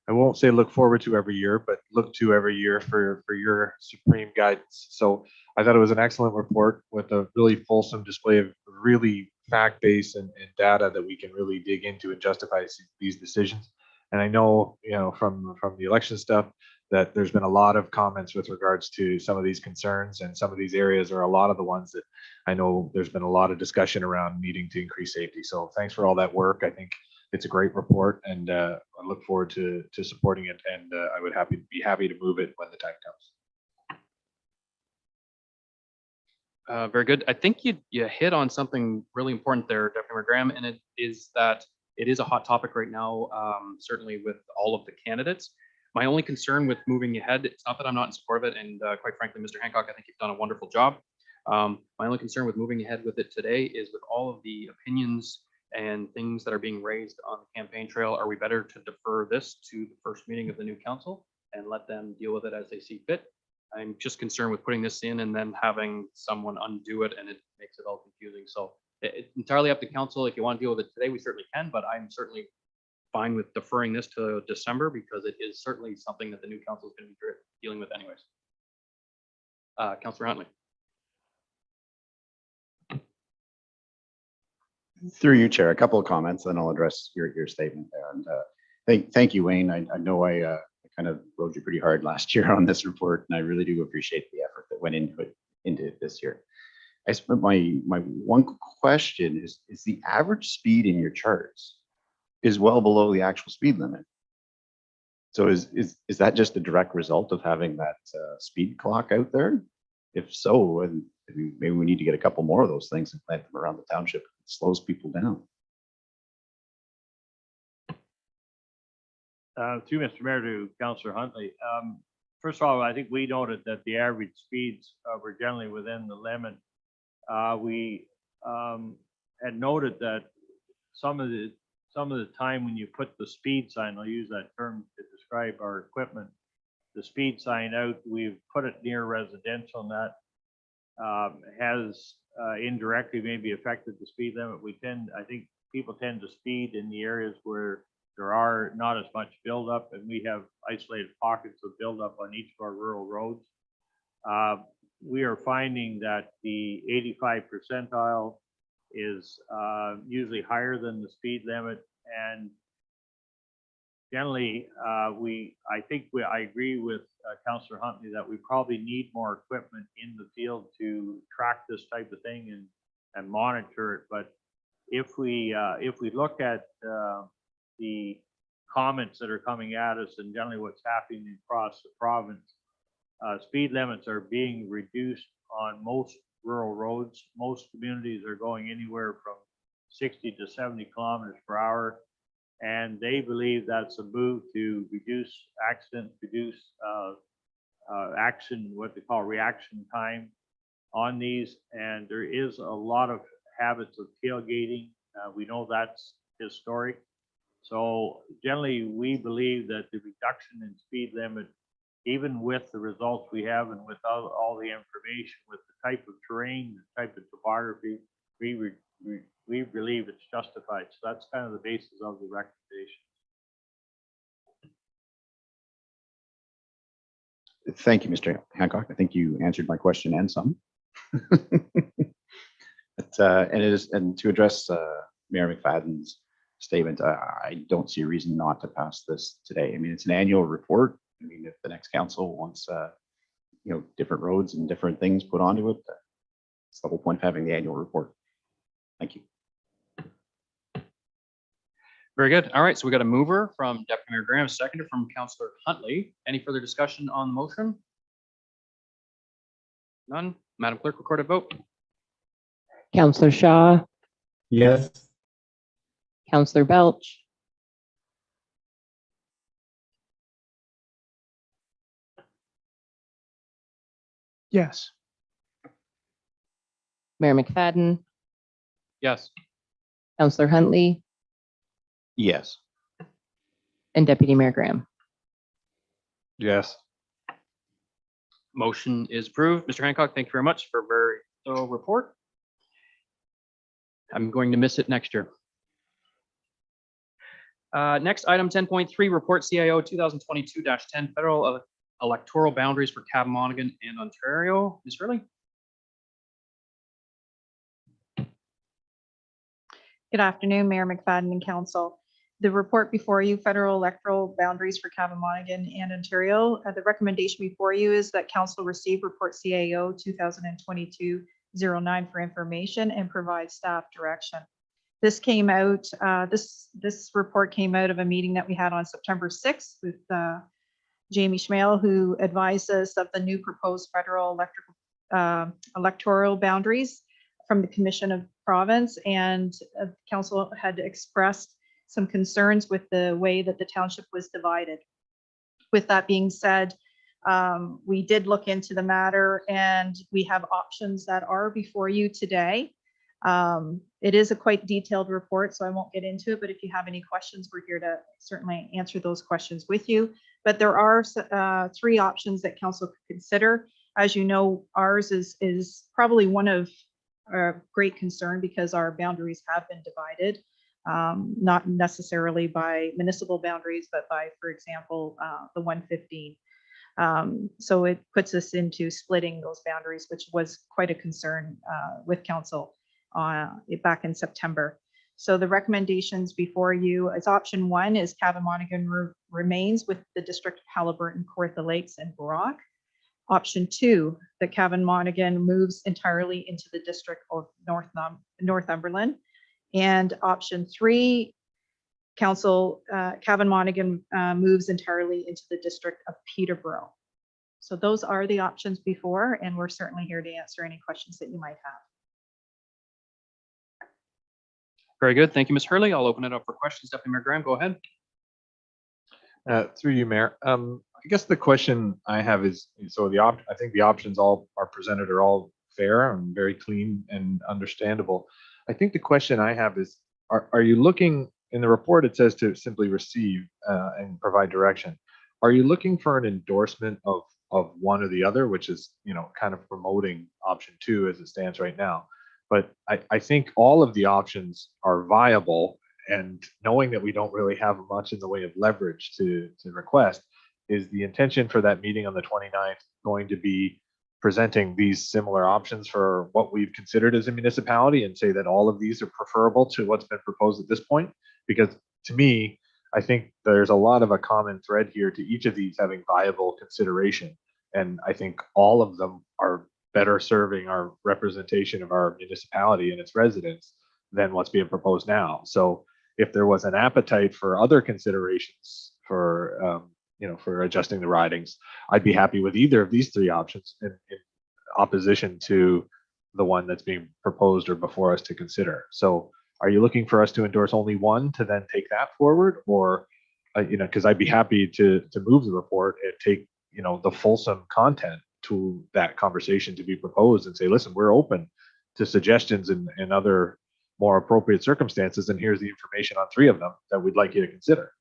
I won't say look forward to every year, but look to every year for your supreme guidance. So I thought it was an excellent report with a really fulsome display of really fact-based and data that we can really dig into and justify these decisions. And I know, from the election stuff, that there's been a lot of comments with regards to some of these concerns, and some of these areas are a lot of the ones that I know there's been a lot of discussion around needing to increase safety. So thanks for all that work. I think it's a great report, and I look forward to supporting it. And I would be happy to move it when the time comes. Very good. I think you hit on something really important there, Deputy Mayor Graham, and it is that it is a hot topic right now, certainly with all of the candidates. My only concern with moving ahead, it's not that I'm not in support of it, and quite frankly, Mr. Hancock, I think you've done a wonderful job. My only concern with moving ahead with it today is with all of the opinions and things that are being raised on the campaign trail, are we better to defer this to the first meeting of the new council and let them deal with it as they see fit? I'm just concerned with putting this in and then having someone undo it, and it makes it all confusing. So it's entirely up to council. If you want to deal with it today, we certainly can, but I'm certainly fine with deferring this to December, because it is certainly something that the new council is going to be dealing with anyways. Councillor Huntley. Through you, Chair, a couple of comments, then I'll address your statement there. And thank you, Wayne. I know I kind of rode you pretty hard last year on this report, and I really do appreciate the effort that went into it this year. I spent my one question is the average speed in your charts is well below the actual speed limit. So is that just a direct result of having that speed clock out there? If so, and maybe we need to get a couple more of those things and plant them around the township. It slows people down. To Mr. Mayor, to Councillor Huntley. First of all, I think we noted that the average speeds were generally within the limit. We had noted that some of the time when you put the speed sign, I'll use that term to describe our equipment, the speed sign out, we've put it near residential, and that has indirectly maybe affected the speed limit. I think people tend to speed in the areas where there are not as much buildup, and we have isolated pockets of buildup on each of our rural roads. We are finding that the 85 percentile is usually higher than the speed limit, and generally I agree with Councillor Huntley that we probably need more equipment in the field to track this type of thing and monitor it. But if we look at the comments that are coming at us and generally what's happening across the province, speed limits are being reduced on most rural roads. Most communities are going anywhere from 60 to 70 kilometers per hour, and they believe that's a move to reduce accidents, reduce what they call reaction time on these. And there is a lot of habits of tailgating. We know that's historic. So generally, we believe that the reduction in speed limit, even with the results we have and with all the information, with the type of terrain, the type of topography, we believe it's justified. So that's kind of the basis of the recommendation. Thank you, Mr. Hancock. I think you answered my question and some. And to address Mayor McFadden's statement, I don't see a reason not to pass this today. I mean, it's an annual report. I mean, if the next council wants, different roads and different things put onto it, it's the whole point of having the annual report. Thank you. Very good. All right, so we got a mover from Deputy Mayor Graham, seconder from Councillor Huntley. Any further discussion on the motion? None. Madam Clerk, record a vote. Councillor Shaw, Yes. Councillor Belch, Yes. Mayor McFadden, Yes. Councillor Huntley, Yes. and Deputy Mayor Graham. Yes. Motion is approved. Mr. Hancock, thank you very much for a very thorough report. I'm going to miss it next year. Next, item 10.3, report CIO 2022-10, federal electoral boundaries for Cavan, Monaghan and Ontario. Ms. Hurley? Good afternoon, Mayor McFadden and Council. The report before you, federal electoral boundaries for Cavan, Monaghan and Ontario. The recommendation before you is that Council receive report CAO 2022-09 for information and provide staff direction. This came out, this report came out of a meeting that we had on September 6th with Jamie Schmale, who advised us of the new proposed federal electoral boundaries from the Commission of Province, and Council had expressed some concerns with the way that the township was divided. With that being said, we did look into the matter and we have options that are before you today. It is a quite detailed report, so I won't get into it, but if you have any questions, we're here to certainly answer those questions with you. But there are 3 options that Council could consider. As you know, ours is probably one of great concern because our boundaries have been divided, not necessarily by municipal boundaries, but by, for example, the 115. So it puts us into splitting those boundaries, which was quite a concern with Council back in September. So the recommendations before you as option 1 is Cavan, Monaghan remains with the District of Haliburton, Kawartha Lakes and Brock. Option 2, that Cavan, Monaghan moves entirely into the District of Northumberland. And option 3, Council Cavan, Monaghan moves entirely into the District of Peterborough. So those are the options before, and we're certainly here to answer any questions that you might have. Very good. Thank you, Ms. Hurley. I'll open it up for questions. Deputy Mayor Graham, go ahead. Through you, Mayor. I guess the question I have is, so I think the options all are presented are all fair and very clean and understandable. I think the question I have is, are you looking, in the report it says to simply receive and provide direction. Are you looking for an endorsement of one or the other, which is, kind of promoting option 2 as it stands right now? But I think all of the options are viable, and knowing that we don't really have much in the way of leverage to request, is the intention for that meeting on the 29th going to be presenting these similar options for what we've considered as a municipality and say that all of these are preferable to what's been proposed at this point? Because to me, I think there's a lot of a common thread here to each of these having viable consideration. And I think all of them are better serving our representation of our municipality and its residents than what's being proposed now. So if there was an appetite for other considerations for, for adjusting the ridings, I'd be happy with either of these 3 options in opposition to the one that's being proposed or before us to consider. So are you looking for us to endorse only one to then take that forward? Or, because I'd be happy to move the report and take, the fulsome content to that conversation to be proposed and say, listen, we're open to suggestions and other more appropriate circumstances, and here's the information on 3 of them that we'd like you to consider,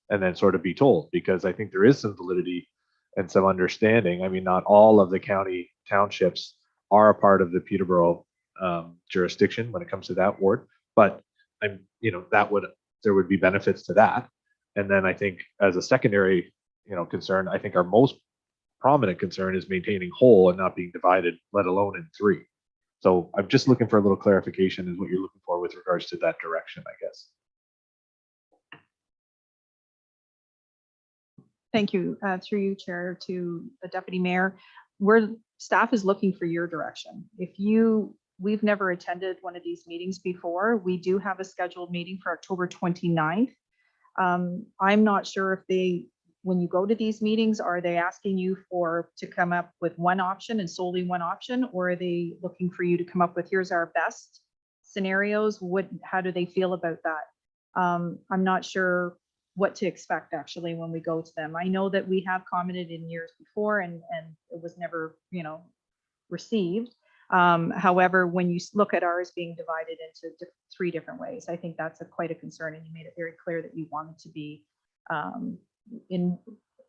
and then sort of be told, because I think there is some validity and some understanding. I mean, not all of the county townships are a part of the Peterborough jurisdiction when it comes to that ward, but there would be benefits to that. And then I think as a secondary, concern, I think our most prominent concern is maintaining whole and not being divided, let alone in 3. So I'm just looking for a little clarification is what you're looking for with regards to that direction, I guess. Thank you. Through you, Chair, to the Deputy Mayor. Staff is looking for your direction. We've never attended one of these meetings before. We do have a scheduled meeting for October 29th. I'm not sure if when you go to these meetings, are they asking you to come up with one option and solely one option, or are they looking for you to come up with, here's our best scenarios? How do they feel about that? I'm not sure what to expect actually when we go to them. I know that we have commented in years before and it was never, received. However, when you look at ours being divided into 3 different ways, I think that's quite a concern, and you made it very clear that you want it to be in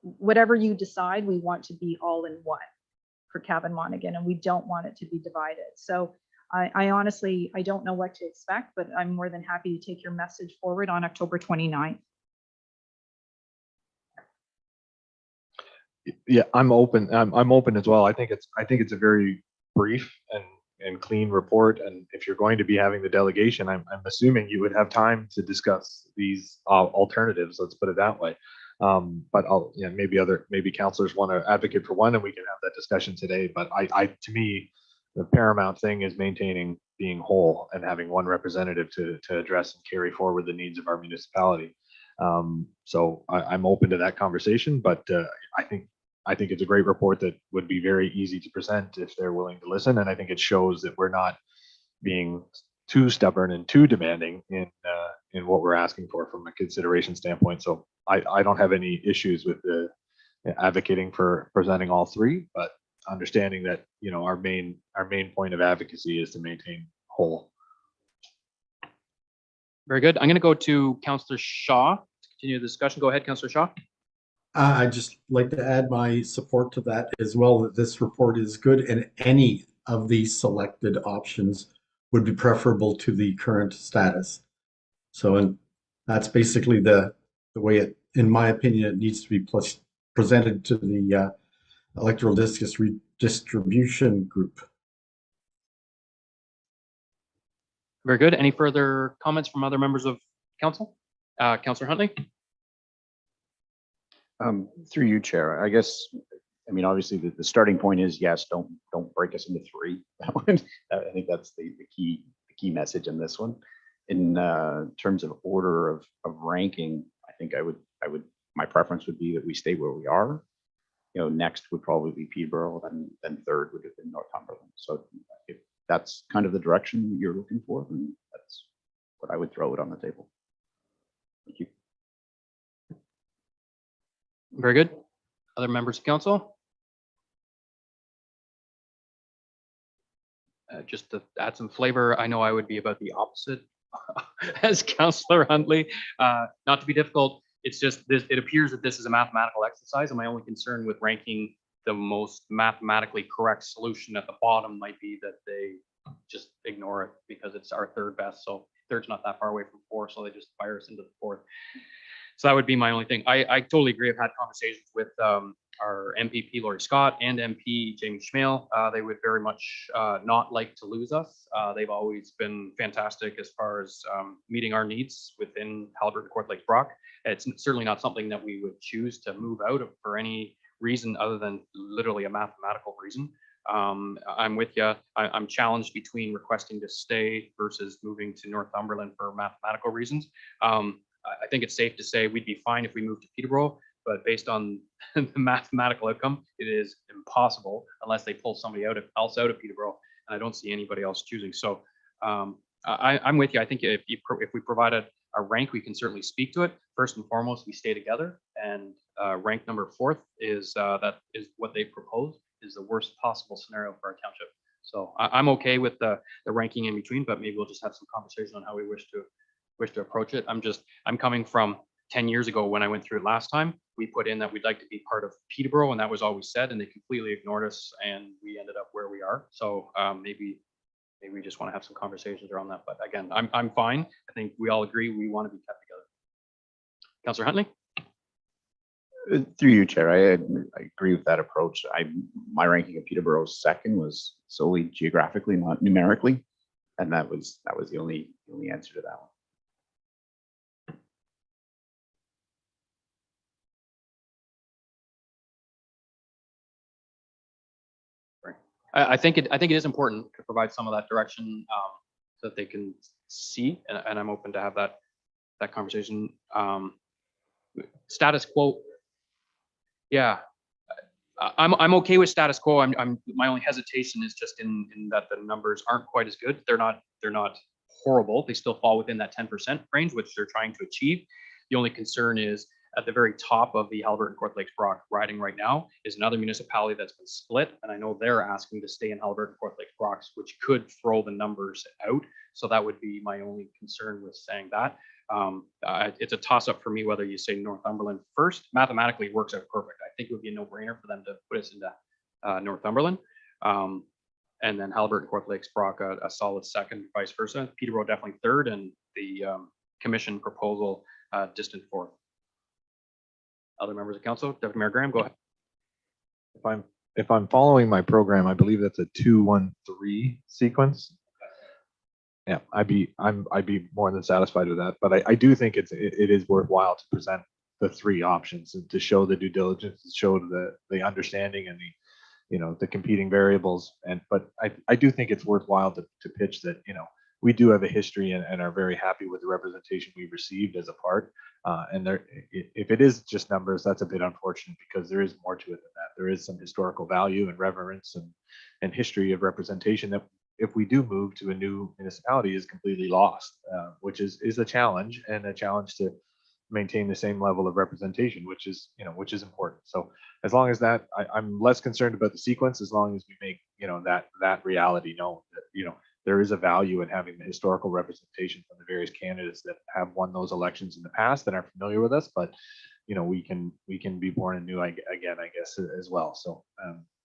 whatever you decide, we want to be all in one for Cavan, Monaghan, and we don't want it to be divided. So I honestly, I don't know what to expect, but I'm more than happy to take your message forward on October 29th. Yeah, I'm open. I'm open as well. I think it's a very brief and clean report. And if you're going to be having the delegation, I'm assuming you would have time to discuss these alternatives. Let's put it that way. But maybe councilors want to advocate for one, and we can have that discussion today. But to me, the paramount thing is maintaining being whole and having one representative to address and carry forward the needs of our municipality. So I'm open to that conversation, but I think it's a great report that would be very easy to present if they're willing to listen. And I think it shows that we're not being too stubborn and too demanding in what we're asking for from a consideration standpoint. So I don't have any issues with the advocating for presenting all three, but understanding that, you know, our main point of advocacy is to maintain whole. Very good. I'm going to go to Councillor Shaw to continue the discussion. Go ahead, Councillor Shaw. I'd just like to add my support to that as well, that this report is good and any of these selected options would be preferable to the current status. So, and that's basically the way it, in my opinion, it needs to be presented to the electoral district redistribution group. Very good. Any further comments from other members of council? Councillor Huntley? Through you, Chair. I guess, I mean, obviously the starting point is yes, don't break us into three. That one, I think that's the key message in this one. In terms of order of ranking, I think I would my preference would be that we stay where we are. You know, next would probably be Peterborough, then third would have been Northumberland. So if that's kind of the direction you're looking for, then that's what I would throw it on the table. Thank you. Very good. Other members of council? Just to add some flavor, I know I would be about the opposite as Councillor Huntley. Not to be difficult, it's just this. It appears that this is a mathematical exercise, and my only concern with ranking the most mathematically correct solution at the bottom might be that they just ignore it because it's our third best. So third's not that far away from four, so they just fire us into the fourth. So that would be my only thing. I totally agree. I've had conversations with our MPP Laurie Scott and MP Jamie Schmale. They would very much not like to lose us. They've always been fantastic as far as meeting our needs within Haliburton, Court Lake, Brock. It's certainly not something that we would choose to move out of for any reason other than literally a mathematical reason. I'm with you. I'm challenged between requesting to stay versus moving to Northumberland for mathematical reasons. I think it's safe to say we'd be fine if we moved to Peterborough, but based on the mathematical outcome, it is impossible unless they pull somebody else out of Peterborough, and I don't see anybody else choosing. So I'm with you. I think if we provided a rank, we can certainly speak to it. First and foremost, we stay together, and rank number 4th is that is what they proposed is the worst possible scenario for our township. So I'm okay with the ranking in between, but maybe we'll just have some conversation on how we wish to approach it. I'm coming from 10 years ago when I went through it last time. We put in that we'd like to be part of Peterborough, and that was always said, and they completely ignored us, and we ended up where we are. So maybe we just want to have some conversations around that. But again, I'm fine. I think we all agree we want to be kept together. Councillor Huntley? Through you, Chair, I agree with that approach. My ranking of Peterborough second was solely geographically, not numerically, and that was the only answer to that one. I think it is important to provide some of that direction so that they can see, and I'm open to have that conversation. Status quo. Yeah, I'm okay with status quo. My only hesitation is just in that the numbers aren't quite as good. They're not horrible. They still fall within that 10% range, which they're trying to achieve. The only concern is at the very top of the Haliburton, Court Lakes, Brock riding right now is another municipality that's been split, and I know they're asking to stay in Haliburton, Court Lakes, Brock, which could throw the numbers out. So that would be my only concern with saying that. It's a toss-up for me whether you say Northumberland first. Mathematically, it works out perfect. I think it would be a no-brainer for them to put us into Northumberland, and then Haliburton, Court Lakes, Brock a solid second, vice versa. Peterborough definitely third, and the commission proposal distant fourth. Other members of council, Deputy Mayor Graham, go ahead. If I'm following my program, I believe that's a 2-1-3 sequence. Yeah, I'd be more than satisfied with that, but I do think it is worthwhile to present the three options and to show the due diligence, to show the understanding and the competing variables. But I do think it's worthwhile to pitch that, we do have a history and are very happy with the representation we've received as a part. And if it is just numbers, that's a bit unfortunate because there is more to it than that. There is some historical value and reverence and history of representation that if we do move to a new municipality is completely lost, which is a challenge, and a challenge to maintain the same level of representation, which is important. So as long as that, I'm less concerned about the sequence, as long as we make, that reality known that, there is a value in having the historical representation from the various candidates that have won those elections in the past that are familiar with us, but we can be born anew again, I guess, as well. So,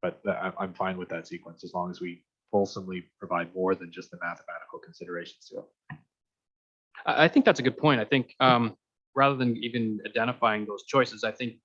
but I'm fine with that sequence as long as we fulsomely provide more than just the mathematical considerations to it. I think that's a good point. I think rather than even identifying those choices, I think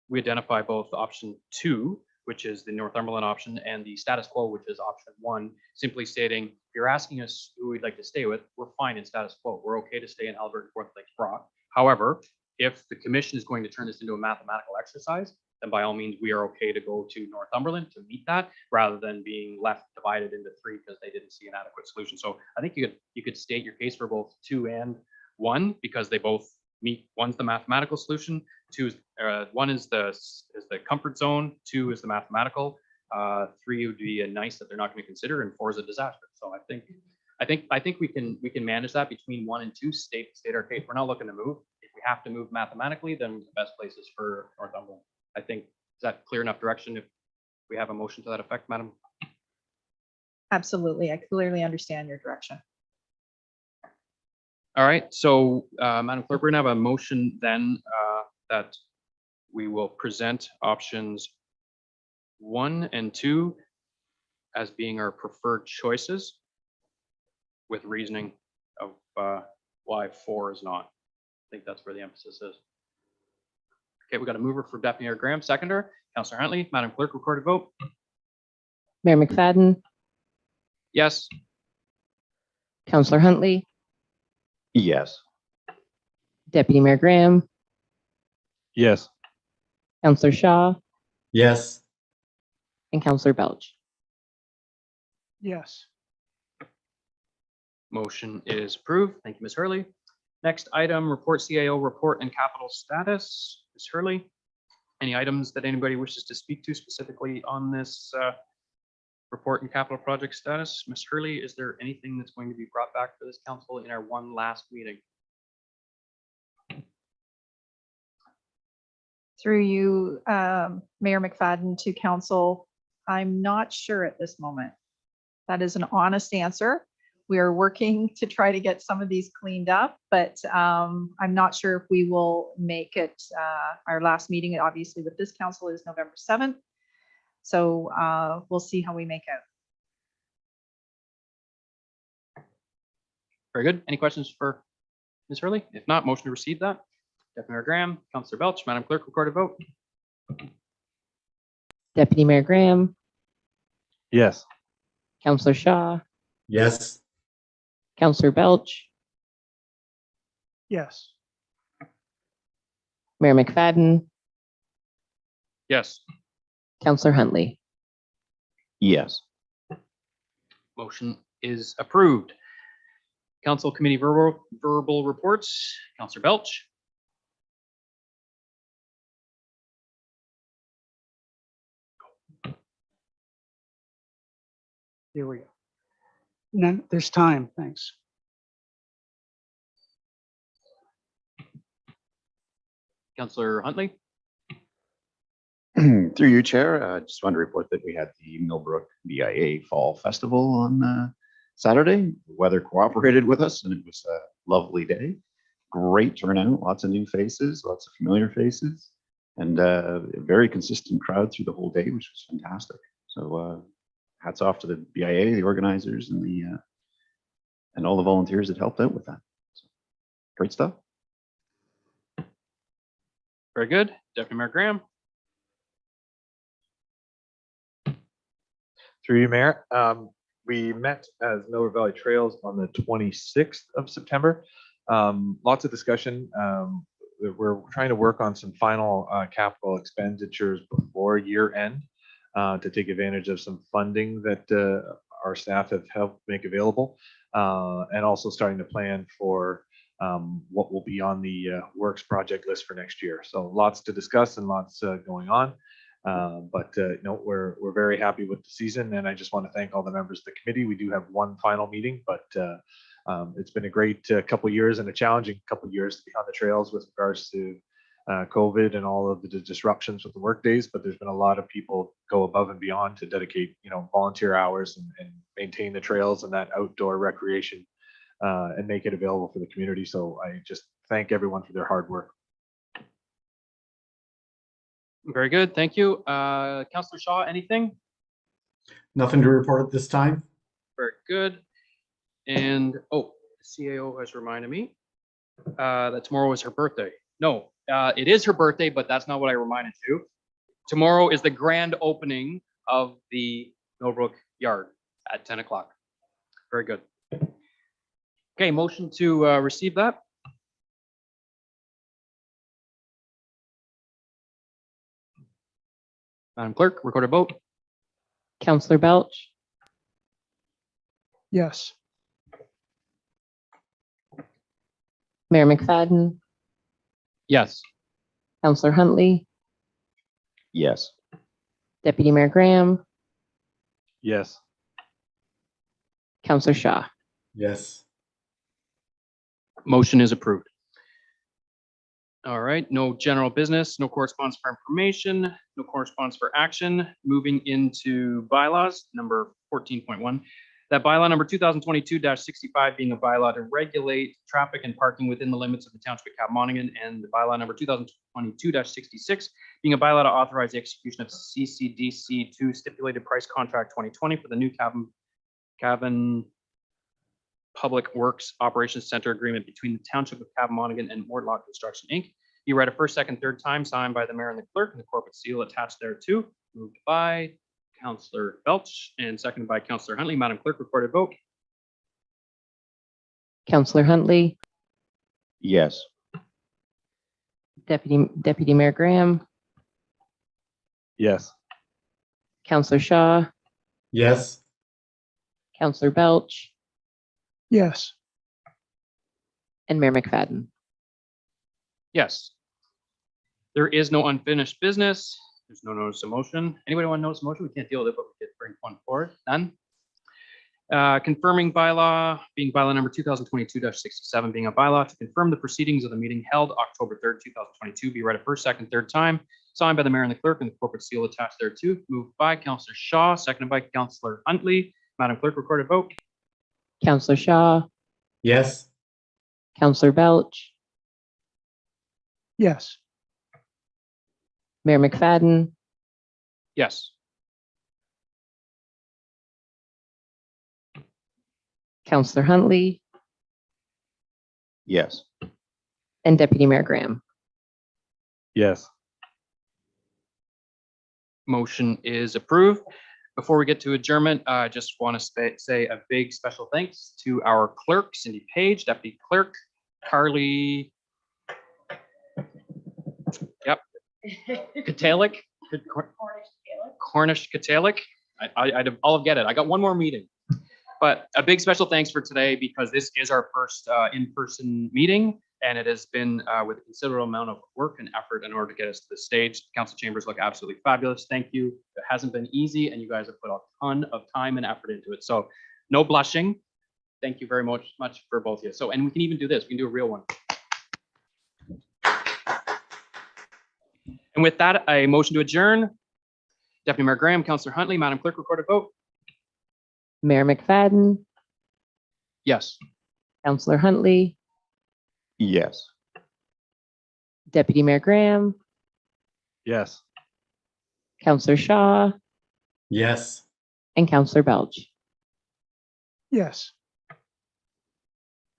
we identify both option 2, which is the Northumberland option, and the status quo, which is option 1, simply stating, if you're asking us who we'd like to stay with, we're fine in status quo. We're okay to stay in Albert Fourth Lakes Brock. However, if the commission is going to turn this into a mathematical exercise, then by all means, we are okay to go to Northumberland to meet that, rather than being left divided into 3 because they didn't see an adequate solution. So I think you could state your case for both 2 and 1 because they both meet. One's the mathematical solution, 2 is 1 is the comfort zone, 2 is the mathematical, 3 would be a nice that they're not going to consider, and 4 is a disaster. So I think we can manage that between 1 and 2. State our case. We're not looking to move. If we have to move mathematically, then the best place is for Northumberland. I think, is that clear enough direction if we have a motion to that effect, Madam? Absolutely. I clearly understand your direction. All right, so Madam Clerk, we're gonna have a motion then that we will present options 1 and 2 as being our preferred choices with reasoning of why 4 is not. I think that's where the emphasis is. Okay, we got a mover for Deputy Mayor Graham, seconder, Councillor Huntley. Madam Clerk, recorded vote. Mayor McFadden, Yes. Councillor Huntley, Yes. Deputy Mayor Graham, Yes. Councillor Shaw, Yes. and Councillor Belch. Yes. Motion is approved. Thank you, Ms. Hurley. Next item, report CAO report and capital status. Ms. Hurley, any items that anybody wishes to speak to specifically on this report and capital project status? Ms. Hurley, is there anything that's going to be brought back to this council in our one last meeting? Through you, Mayor McFadden, to council, I'm not sure at this moment. That is an honest answer. We are working to try to get some of these cleaned up, but I'm not sure if we will make it. Our last meeting, obviously, with this council is November 7th. So we'll see how we make out. Very good. Any questions for Ms. Hurley? If not, motion to receive that. Deputy Mayor Graham, Councillor Belch, Madam Clerk, recorded vote. Deputy Mayor Graham, Yes. Councillor Shaw, Yes. Councillor Belch, Yes. Mayor McFadden, Yes. Councillor Huntley. Yes. Motion is approved. Council committee verbal reports. Councillor Belch. Here we go. None, there's time. Thanks. Councillor Huntley. Through you, Chair, I just wanted to report that we had the Millbrook BIA Fall Festival on Saturday. The weather cooperated with us and it was a lovely day. Great turnout, lots of new faces, lots of familiar faces, and a very consistent crowd through the whole day, which was fantastic. So hats off to the BIA, the organizers, and all the volunteers that helped out with that. So, great stuff. Very good. Deputy Mayor Graham. Through you, Mayor. We met as Miller Valley Trails on the 26th of September. Lots of discussion. We're trying to work on some final capital expenditures before year end to take advantage of some funding that our staff have helped make available, and also starting to plan for what will be on the works project list for next year. So lots to discuss and lots going on. But no, we're very happy with the season, and I just want to thank all the members of the committee. We do have one final meeting, but it's been a great couple of years and a challenging couple of years to be on the trails with regards to COVID and all of the disruptions with the work days. But there's been a lot of people go above and beyond to dedicate, volunteer hours and maintain the trails and that outdoor recreation and make it available for the community. So I just thank everyone for their hard work. Very good. Thank you. Councillor Shaw, anything? Nothing to report at this time. Very good. And, the CAO has reminded me that tomorrow is her birthday. No, it is her birthday, but that's not what I reminded you. Tomorrow is the grand opening of the Millbrook Yard at 10 o'clock. Very good. Okay, motion to receive that. Madam Clerk, record a vote. Councillor Belch, Yes. Mayor McFadden, Yes. Councillor Huntley, Yes. Deputy Mayor Graham, Yes. Councillor Shaw. Yes. Motion is approved. All right, no general business, no correspondence for information, no correspondence for action. Moving into bylaws, number 14.1. That bylaw number 2022-65 being a bylaw to regulate traffic and parking within the limits of the Township of Cavan, and the bylaw number 2022-66 being a bylaw to authorize the execution of CCDC 2 stipulated price contract 2020 for the new Cavan Public Works Operations Center agreement between the Township of Cavan and Mortlock Construction, Inc. You read a first, second, third time, signed by the mayor and the clerk, and the corporate seal attached thereto. Moved by Councillor Belch and seconded by Councillor Huntley. Madam Clerk, recorded vote. Councillor Huntley, Yes. Deputy Mayor Graham, Yes. Councillor Shaw, Yes. Councillor Belch, Yes. and Mayor McFadden. Yes. There is no unfinished business. There's no notice of motion. Anybody want to notice of motion? We can't deal with it, but we did bring one forward. None. Confirming bylaw, being bylaw number 2022-67, being a bylaw to confirm the proceedings of the meeting held October 3rd, 2022, be read a first, second, third time, signed by the mayor and the clerk, and the corporate seal attached thereto. Moved by Councillor Shaw, seconded by Councillor Huntley. Madam Clerk, recorded vote. Councillor Shaw, Yes. Councillor Belch, Yes. Mayor McFadden, Yes. Councillor Huntley, Yes. and Deputy Mayor Graham. Yes. Motion is approved. Before we get to adjournment, I just want to say a big special thanks to our clerk, Cindy Page, deputy clerk, Carly. Yep. Katalik. Cornish Katalik. I'll get it. I got one more meeting. But a big special thanks for today, because this is our first in-person meeting, and it has been with a considerable amount of work and effort in order to get us to the stage. Council chambers look absolutely fabulous. Thank you. It hasn't been easy, and you guys have put a ton of time and effort into it. So no blushing. Thank you very much for both of you. So, and we can even do this. We can do a real one. And with that, a motion to adjourn. Deputy Mayor Graham, Councillor Huntley, Madam Clerk, recorded vote. Mayor McFadden, Yes. Councillor Huntley, Yes. Deputy Mayor Graham, Yes. Councillor Shaw, Yes. and Councillor Belch. Yes.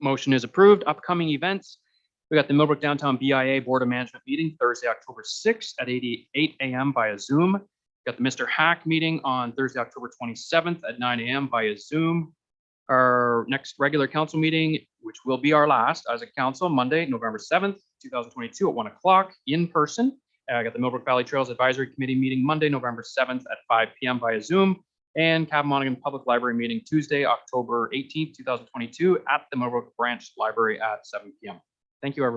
Motion is approved. Upcoming events. We got the Millbrook Downtown BIA Board of Management meeting Thursday, October 6th at 8 a.m. via Zoom. Got the Mr. Hack meeting on Thursday, October 27th at 9 a.m. via Zoom. Our next regular council meeting, which will be our last as a council, Monday, November 7th, 2022 at 1 o'clock in person. I got the Millbrook Valley Trails Advisory Committee meeting Monday, November 7th at 5 p.m. via Zoom, and Cavan Monaghan Public Library meeting Tuesday, October 18th, 2022 at the Millbrook Branch Library at 7 p.m. Thank you, everybody.